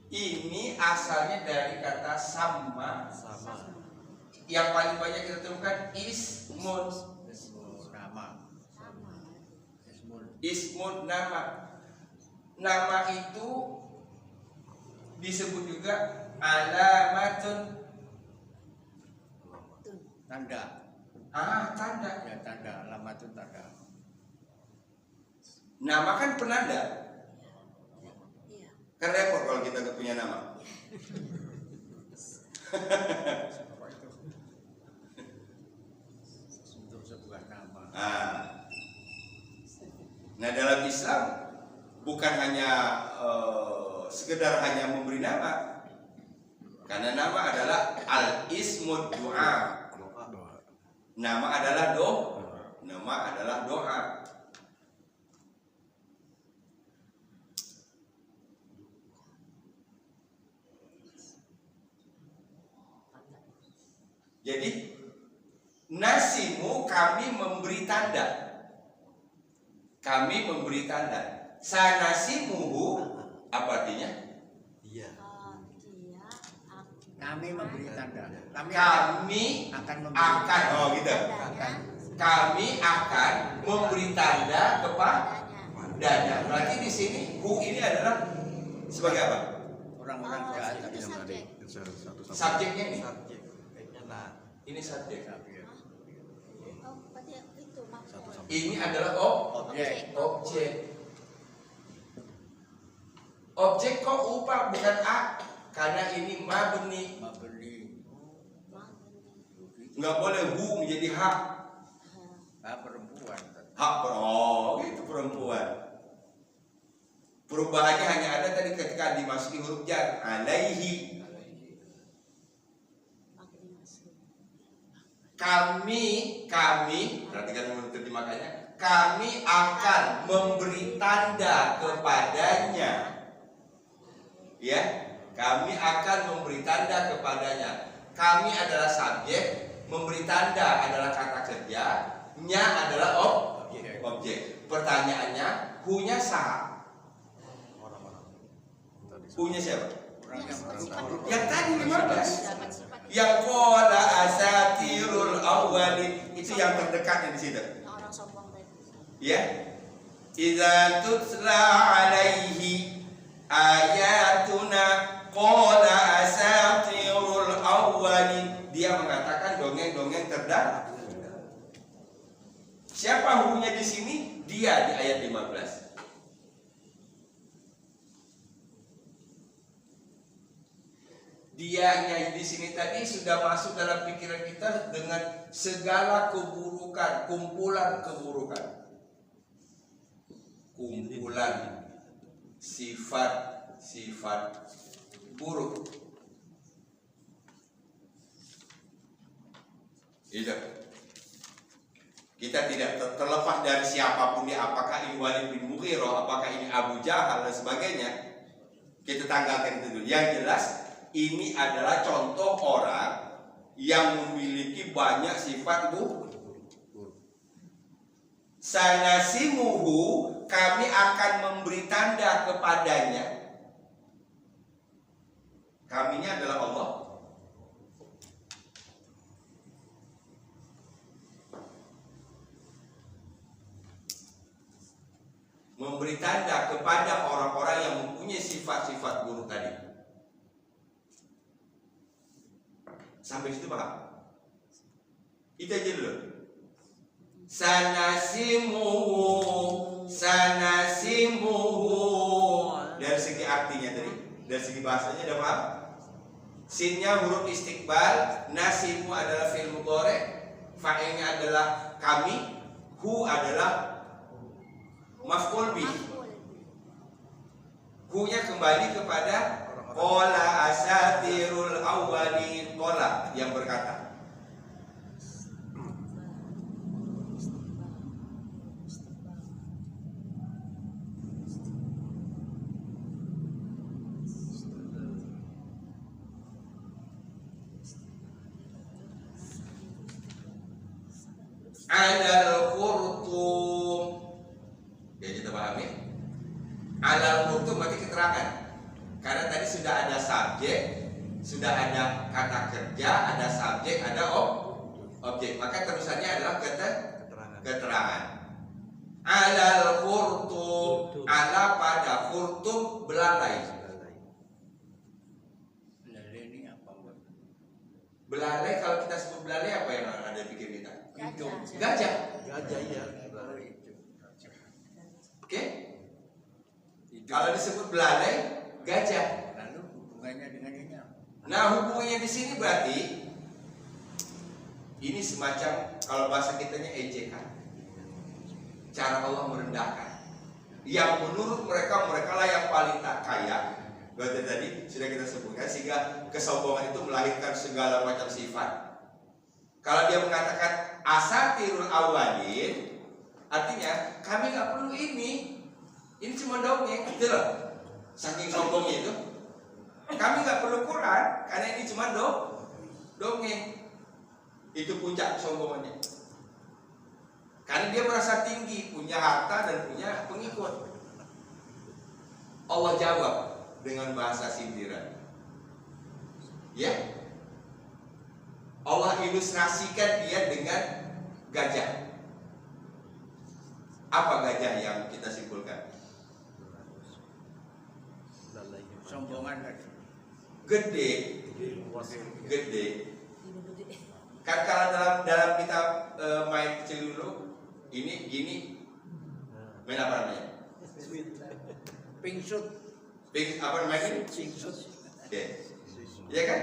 Ini asalnya dari kata sama. Sama. Yang paling banyak kita temukan ismun. Nama. Sama. Ismun nama. Nama itu disebut juga alamatun. Tanda. Tanda. Ya tanda. Alamat itu tanda. Nama kan penanda. Iya. Kan repot kalau kita nggak punya nama. Apa itu? Untuk sebuah nama. Nah dalam Islam bukan hanya sekedar hanya memberi nama, karena nama adalah al-ismud doa. Nama adalah nama adalah doa. Jadi nasimu kami memberi tanda. Kami memberi tanda. Sanasimuhu apa artinya? Iya. Dia Kami memberi tanda. Kami akan memberi akan gitu. tandanya Kami akan memberi tanda kepadanya. Berarti di sini hu ini adalah sebagai apa? orang-orang jahat. itu subjek. Subjeknya ini. Subjek. Kayaknya nah. Ini subjek. Oh, berarti itu maksudnya. Ini adalah Objek. objek. Objek kok upah bukan a? Karena ini mabni. Memberi. Nggak boleh hu menjadi hak. Perempuan. Hak itu perempuan. Perubahannya hanya ada tadi ketika dimasuki huruf jar alaihi. Kami perhatikan menurut terjemahannya, kami akan memberi tanda kepadanya. Ya, kami akan memberi tanda kepadanya. Kami adalah subjek, memberi tanda adalah kata kerja, nya adalah objek. Pertanyaannya, hu-nya sah. Hu-nya siapa? Orang yang Yang tadi 15. Yang qala asatirul awwalin itu yang terdekatnya di situ. Orang sombong tadi. Ya. Idza tutla alaihi ayatuna qala asatirul awwalin. Dia mengatakan dongeng-dongeng terdahulu. Siapa hukumnya di sini? Dia di ayat 15. Dianya di sini tadi sudah masuk dalam pikiran kita dengan segala keburukan, kumpulan keburukan. Kumpulan sifat buruk. Itu. Kita tidak terlepas dari siapapun dia, apakah ini Walid bin Mughirah, apakah ini Abu Jahal dan sebagainya. Kita tanggalkan itu dulu. Yang jelas ini adalah contoh orang yang memiliki banyak sifat buruk. Sanasimuhu, kami akan memberi tanda kepadanya. Kaminya adalah Allah. Memberi tanda kepada orang-orang yang mempunyai sifat-sifat buruk tadi. Sampai situ paham? Itu aja dulu. Sanasimuhu dari segi artinya tadi, dari segi bahasanya ada paham? Sinnya huruf istiqbal, nasimu adalah fi'il mudhari', fa'ilnya adalah kami, hu adalah maf'ul bih. Hu-nya kembali kepada qala asatirul awwalin, qala yang berkata. Adal khurtum. Ya kita keterangan. Karena tadi sudah ada subjek, sudah ada kata kerja, ada subjek, ada objek. Maka terusannya adalah keterangan. Alal khurtum, ala pada khurtum belalai. Belalai ini apa, Bang? Belalai, kalau kita sebut belalai apa yang ada di pikir kita? Hidung. Gajah. Gajah iya. Oh, itu. Oke? Hidung. Kalau disebut belalai, gajah. Lalu hubungannya dengan ini apa? Nah, hubungannya di sini berarti ini semacam kalau bahasa kitanya ejekan. Cara Allah merendahkan. Yang menurut mereka lah yang paling tak kaya. Berarti tadi sudah kita sebutkan, sehingga kesombongan itu melahirkan segala macam sifat. Kalau dia mengatakan asatirul awalin, artinya kami nggak perlu ini cuma dongeng, gitu loh. Saking sombongnya itu, kami nggak perlu Quran karena ini cuma dongeng. Itu puncak kesombongannya. Karena dia merasa tinggi, punya harta dan punya pengikut. Allah jawab dengan bahasa sindiran. Ya, Allah ilustrasikan dia dengan gajah. Apa gajah yang kita simpulkan? Sombongan tadi. Gede. Kan kalau dalam kitab main kecil dulu, ini gini, main apa namanya? Pingsut. Apa namanya? Pingsut. Oke. Iya kan?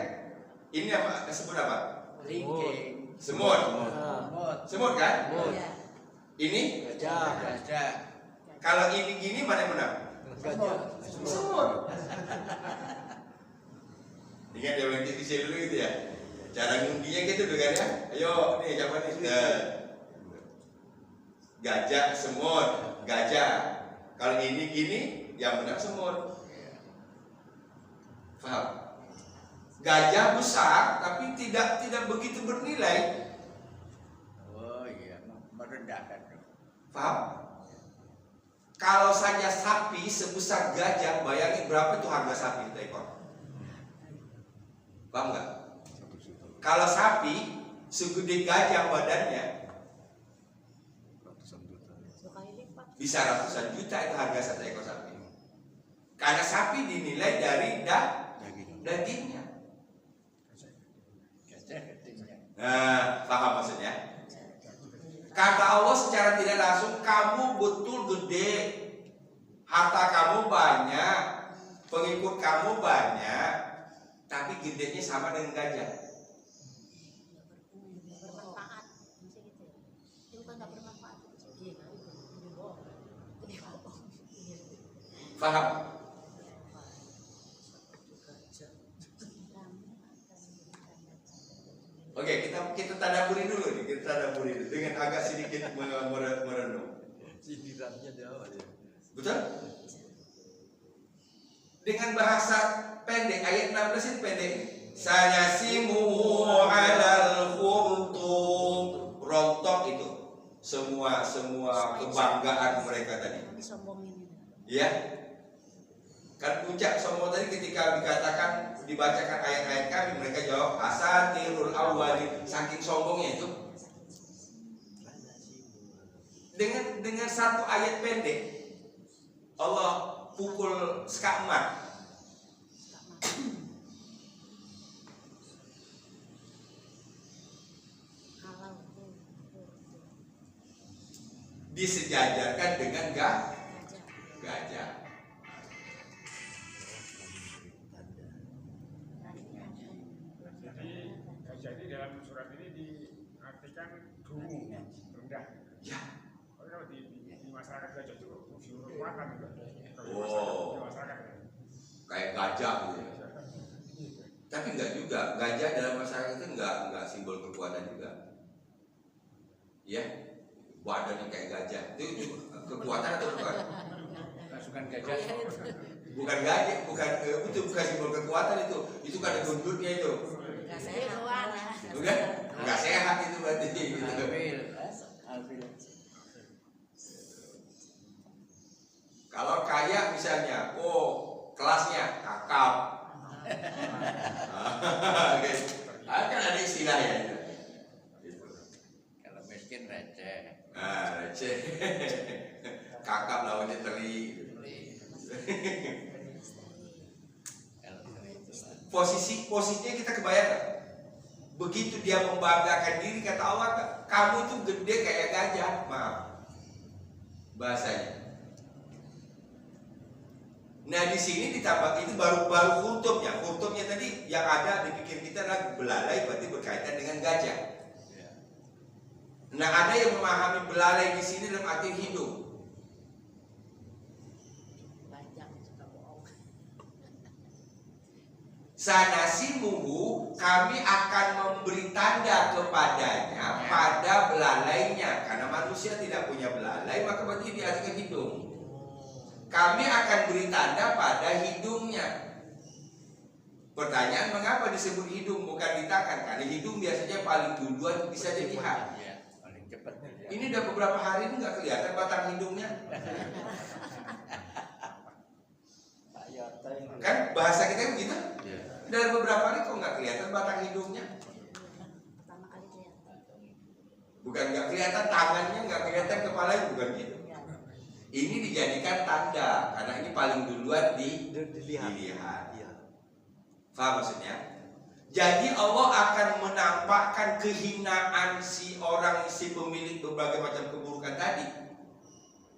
Ini apa? Disebut apa? Ringking. Semut. Semut. Semut kan? Iya. Ini? Gajah. Kalau ini gini mana yang menang? Semut. Semut. Ingat ya main kecil dulu gitu ya. Cara ngundinya gitu dulu kan ya. Ayo nih siapa nih? Gajah, semut, gajah. Kalau ini gini, yang benar semut. Paham? Gajah besar, tapi tidak begitu bernilai. Oh iya, merendahkan. Paham? Kalau saja sapi sebesar gajah, bayangin berapa itu harga sapi itu ekor? Paham nggak? Kalau sapi segede gajah badannya, bisa ratusan juta itu harga satu ekor sapi. Karena sapi dinilai dari dagingnya. Nah, paham maksudnya? Kata Allah secara tidak langsung, kamu betul gede, harta kamu banyak, pengikut kamu banyak, tapi gedenya sama dengan gajah. Bermanfaat, bisa gitu ya. Itu kan nggak bermanfaat. Paham? Oke, kita tadaburi dulu nih, kita tadaburi dulu dengan agak sedikit merenung. Sindirannya jauh ya. Betul? Dengan bahasa pendek, ayat 16 ini pendek. Sanasimu alal khurtum. Rontok itu semua kebanggaan mereka tadi. Disombongin. Ya. Kan puncak sombong tadi ketika dikatakan, dibacakan ayat-ayat kami, mereka jawab asatirul awwalin. Saking sombongnya itu, dengan satu ayat pendek Allah pukul skakmat. Disejajarkan dengan gajah. Jadi dalam surat ini diartikan dungu, rendah. Ya. Kalau di masyarakat gajah itu fungsi kekuatan juga. Oh. Di masyarakat. Kayak gajah gitu ya. Tapi enggak juga, gajah dalam masyarakat itu enggak simbol kekuatan juga. Ya. Badannya kayak gajah. Itu kekuatan atau bukan? Pasukan gajah. Bukan gajah, itu bukan simbol kekuatan itu. Itu kan ada gendutnya itu. Nggak sehat. Bukan? Enggak sehat itu berarti gitu. Alfil. Kalau kaya misalnya, kelasnya kakap. Kan ada istilah ya. Gitu. Kalau miskin receh. Receh. Kakap lawannya teri. Posisinya kita kebayangkan. Begitu dia membanggakan diri, kata Allah, kamu itu gede kayak gajah, maaf bahasanya. Nah di sini ditambah itu baru kultumnya. Kultumnya tadi yang ada di pikir kita adalah belalai, berarti berkaitan dengan gajah. Nah ada yang memahami belalai di sini dalam arti hidung. Sanasimuhu, kami akan memberi tanda kepadanya pada belalainya. Karena manusia tidak punya belalai, maka berarti diartikan hidung. Kami akan beri tanda pada hidungnya. Pertanyaan, mengapa disebut hidung bukan di tangan? Karena hidung biasanya paling duluan bisa dilihat. Paling cepat. Ini udah beberapa hari ini nggak kelihatan batang hidungnya. Kan bahasa kita begitu. Dalam beberapa hari kok nggak kelihatan batang hidungnya. Pertama kali kelihatan. Bukan nggak kelihatan tangannya, nggak kelihatan kepalanya, bukan gitu. Ini dijadikan tanda karena ini paling duluan dilihat. Iya. Faham maksudnya? Jadi Allah akan menampakkan kehinaan si orang, si pemilik berbagai macam keburukan tadi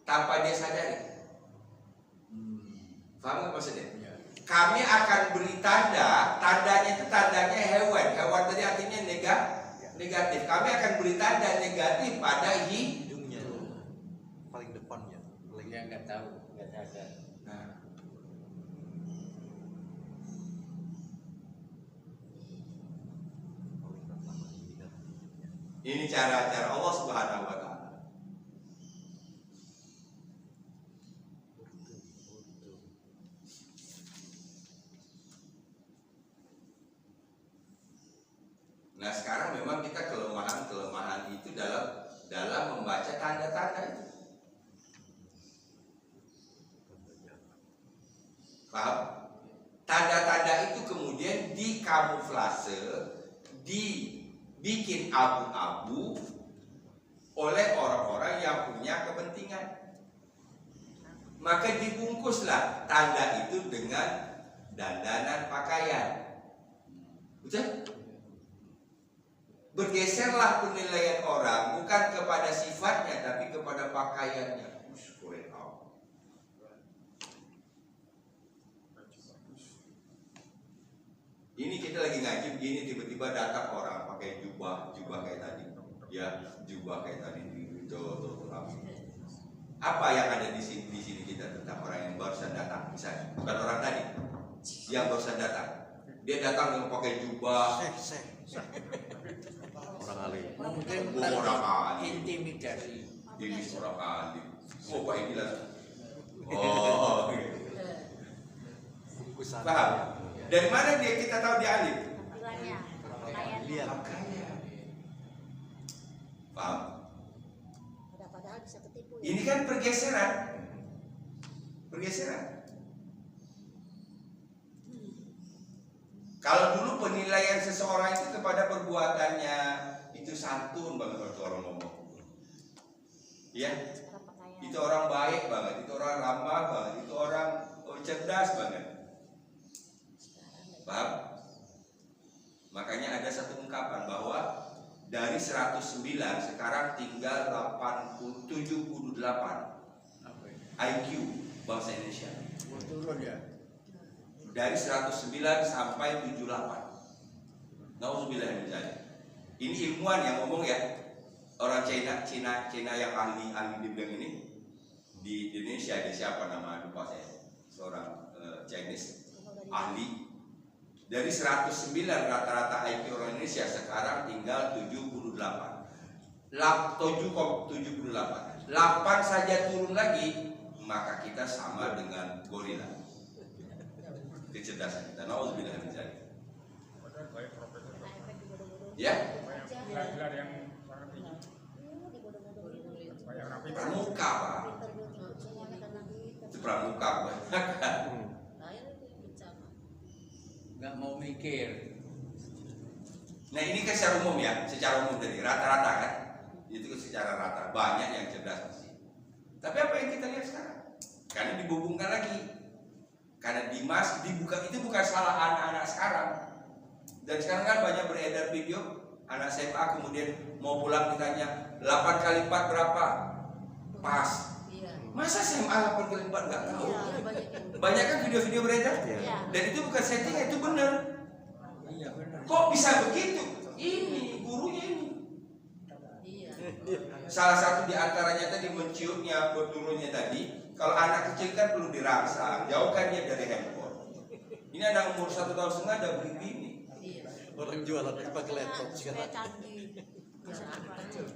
tanpa dia sadari. Faham nggak maksudnya? Kami akan beri tanda, tandanya itu tandanya hewan. Hewan tadi artinya negatif. Kami akan beri tanda negatif pada Hidungnya paling depannya. Dia nggak tahu, nggak sadar. Nah. Ini cara Allah Subhanahu wa Ta'ala. Nah sekarang memang kita kelemahan itu dalam membaca tanda-tanda itu. Paham? Tanda-tanda itu kemudian dikamuflase, dibikin abu-abu oleh orang-orang yang punya kepentingan. Maka dibungkuslah tanda itu dengan dandanan pakaian. Betul? Bergeserlah penilaian orang bukan kepada sifatnya tapi kepada pakaiannya. Ini kita lagi ngaji begini, tiba-tiba datang orang pakai jubah kayak tadi, ya jubah kayak tadi apa yang ada di sini kita tentang orang yang barusan datang, misalnya bukan orang tadi yang barusan datang, dia datang dengan pakai jubah. Orang alim. Mungkin Orang alim. intimidasi. Ini orang alim. Oh Pak ini lah. Oh. Bungkusan. Paham? Dari mana kita tahu dia alim? Tampilannya, pakaiannya. Lihat. Paham? Padahal bisa ketipu. Ya? Ini kan pergeseran. Kalau dulu penilaian seseorang itu kepada perbuatannya itu santun banget kalau orang ngomong. Ya, itu orang baik banget, itu orang ramah banget, itu orang cerdas banget. Paham? Makanya ada satu ungkapan bahwa dari 109 sekarang tinggal 78 IQ bahasa Indonesia. Turun ya. Dari 109 sampai 78. Nauzubillah min dzalik. Ini ilmuwan yang ngomong ya. Orang Cina yang ahli di bidang ini di Indonesia, dia siapa nama lupa saya. Seorang Chinese ahli. Dari 109 rata-rata IQ orang Indonesia sekarang tinggal 78. 7,78. 8 saja turun lagi, maka kita sama dengan gorila. Kecerdasan kita. Nauzubillah min dzalik. Padahal banyak profesor. Ya, Gelar yang sangat tinggi. Banyak rapi. pramuka Pak. Itu pramuka Pak. nggak mau mikir. Nah ini kan secara umum ya, secara umum tadi rata-rata kan, itu secara rata banyak yang cerdas masih. Tapi apa yang kita lihat sekarang? Karena dibubungkan lagi, karena Dimas dibuka itu bukan salah anak-anak sekarang. Dan sekarang kan banyak beredar video anak SMA kemudian mau pulang ditanya 8 kali 4 berapa? Pas. Iya. Masa SMA 8 kali 4 nggak tahu? Iya, banyak yang- Banyak kan video-video beredar? Iya. Dan itu bukan setting, itu benar. Iya benar. Kok bisa begitu? Ini gurunya ini. Iya. Salah satu di antaranya tadi menciumnya, berturunnya tadi. Kalau anak kecil kan perlu dirangsang, jauhkan dia dari handphone. Ini anak umur 1,5 tahun udah beli ini. Iya. Orang jualan pakai laptop Supaya sekarang. canggih. Bisa apa?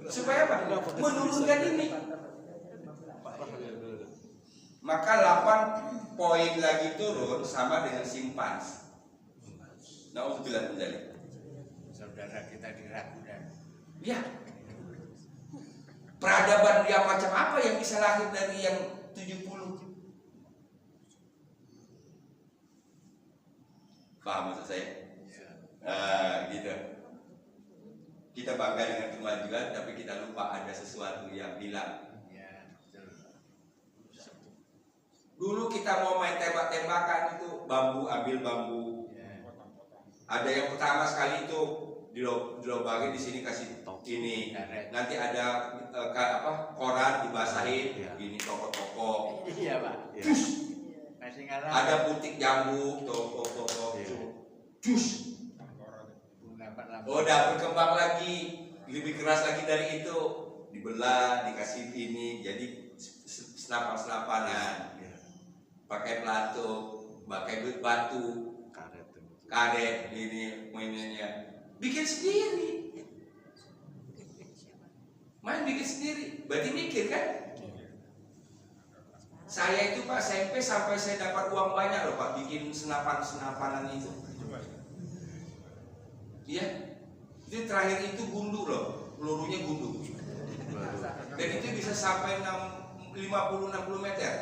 Supaya apa? Menurunkan ini. Parah ya. Maka 8 poin lagi turun sama dengan simpans. Nauzubillah min dzalik. Saudara kita diragukan. Ya. Peradaban yang macam apa yang bisa lahir dari yang 70? Paham maksud saya? Gitu. Kita bangga dengan kemajuan, tapi kita lupa ada sesuatu yang hilang. Ya, betul. Dulu kita mau main tembak-tembakan itu bambu, ambil bambu. Ya. Ada yang pertama sekali itu dilobangin di sini kasih ini. Karet. Nanti ada koran dibasahin, Iya. ini toko-toko. Iya Pak. Iya. Masih ngalah. Ada butik jambu, toko-toko. Iya. Jus. Bunga Pak Lampu. Oh, udah berkembang lagi, lebih keras lagi dari itu. Dibelah, dikasih ini, jadi senapan-senapanan. Iya. Pakai pelatuk, pakai duit batu, Karet. karet, ini mainannya. Bikin sendiri. Main bikin sendiri. Berarti mikir kan? Saya itu Pak SMP sampai saya dapat uang banyak loh Pak bikin senapan-senapanan itu. Iya. Itu terakhir itu gundu loh, pelurunya gundu. Dan itu bisa sampai 50-60 meter.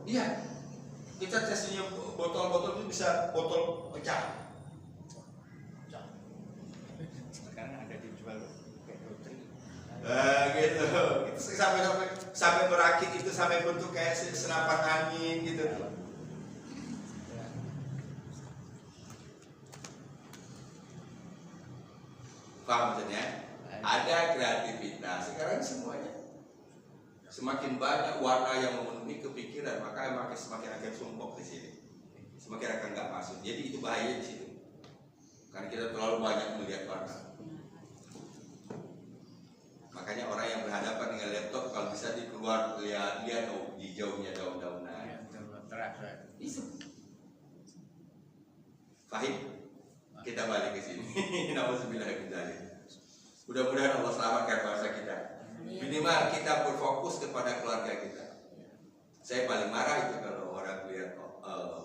Iya. Kita tesnya botol-botol itu bisa botol pecah. Sekarang ada dijual kayak roti. Gitu. Itu sampai merakit itu sampai bentuk kayak senapan angin gitu. Paham maksudnya? Ada kreativitas. Sekarang semuanya semakin banyak warna yang memenuhi kepikiran, maka semakin akan sumpok di sini. Semakin akan nggak masuk. Jadi itu bahaya di situ. Karena kita terlalu banyak melihat warna. Makanya orang yang berhadapan dengan laptop kalau bisa dikeluar lihat hijaunya daun-daunan. Ya, betul. Terasa. Itu. Fahim? Kita balik ke sini. Nauzubillah min dzalik. Mudah-mudahan Allah selamatkan bangsa kita. Minimal kita berfokus kepada keluarga kita. Saya paling marah itu kalau orang lihat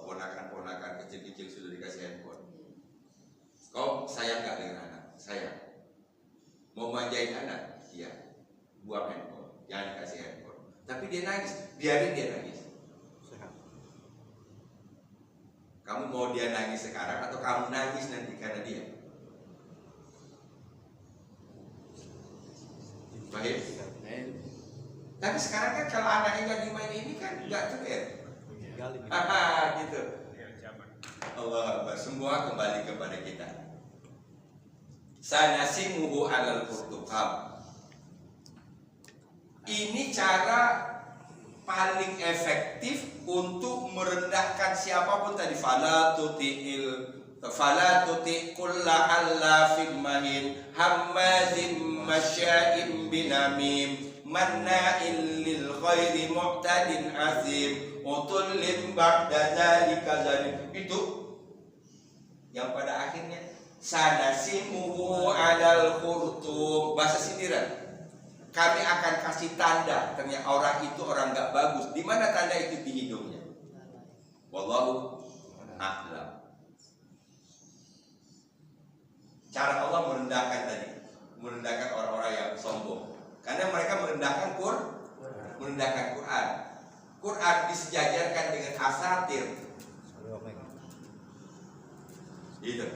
ponakan-ponakan kecil-kecil sudah dikasih handphone. Kau sayang nggak dengan anak? Sayang. Mau manjain anak? Iya. Buang handphone, jangan dikasih handphone. Tapi dia nangis, biarin dia nangis. Kamu mau dia nangis sekarang atau kamu nangis nanti karena dia? Baik. Tapi sekarang kan kalau anaknya nggak dimain ini kan nggak keren. Gitu. Allah Akbar. Semua kembali kepada kita. Sanasimuhu alal furtuqam. Ini cara paling efektif untuk merendahkan siapapun tadi. Fala tuti kulla allafin mahin hammazim masya'im binamim manna'in lil khairi mu'tadin azim utullin ba'da zalika zalim. Itu yang pada akhirnya sanasimuhu alal khurtum, bahasa sindiran. Kami akan kasih tanda ternyata orang itu orang nggak bagus. Di mana tanda itu? Di hidungnya. Wallahu a'lam. Cara Allah merendahkan tadi, merendahkan orang-orang yang sombong. Karena mereka merendahkan Quran. Quran disejajarkan dengan asatir. Gitu.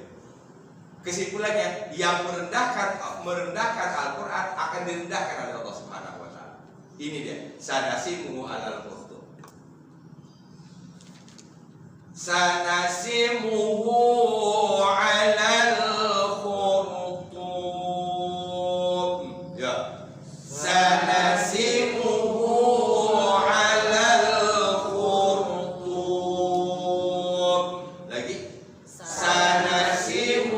Kesimpulannya, yang merendahkan Al-Quran akan direndahkan oleh Allah Subhanahu wa Ta'ala. Ini dia, sanasimuhu alal khurtum. Sanasimuhu alal khurtum. Ya. Sanasimuhu alal khurtum. Lagi. Sanasimuhu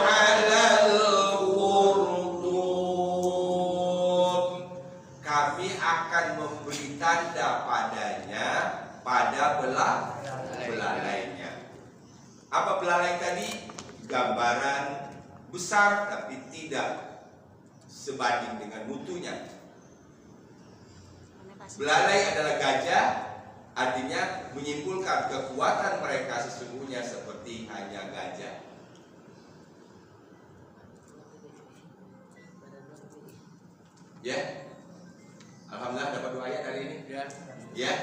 alal khurtum. Kami akan memberi tanda padanya pada belalainya. Apa belalai tadi? Gambaran besar tapi tidak sebanding dengan mutunya. Belalai adalah gajah, artinya menyimpulkan kekuatan mereka sesungguhnya seperti hanya gajah. Ya, alhamdulillah dapat 2 ayat hari ini. Ya.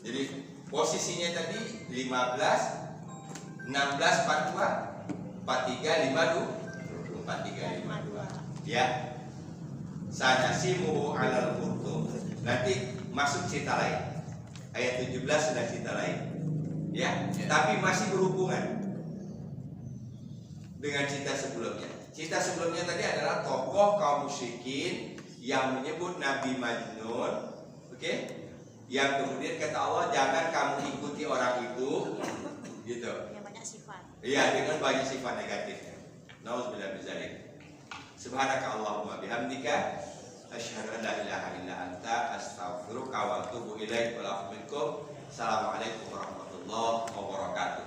Jadi posisinya tadi 15, 16, 42, 43, 52, 43, 52. Ya. Sanasimuhu alal khurtum. Nanti masuk cerita lain. Ayat 17 sudah cerita lain. Ya, tapi masih berhubungan dengan cerita sebelumnya. Cerita sebelumnya tadi adalah tokoh kaum musyrikin yang menyebut Nabi Majnun, oke? Yang kemudian kata Allah, jangan kamu ikuti orang itu, gitu. Yang banyak sifat. Iya, dengan banyak sifat negatifnya. Nauzubillah min dzalik. Subhanaka Allahumma bihamdika asyhadu an la ilaha illa anta astaghfiruka wa atubu ilaik. Assalamualaikum warahmatullahi wabarakatuh.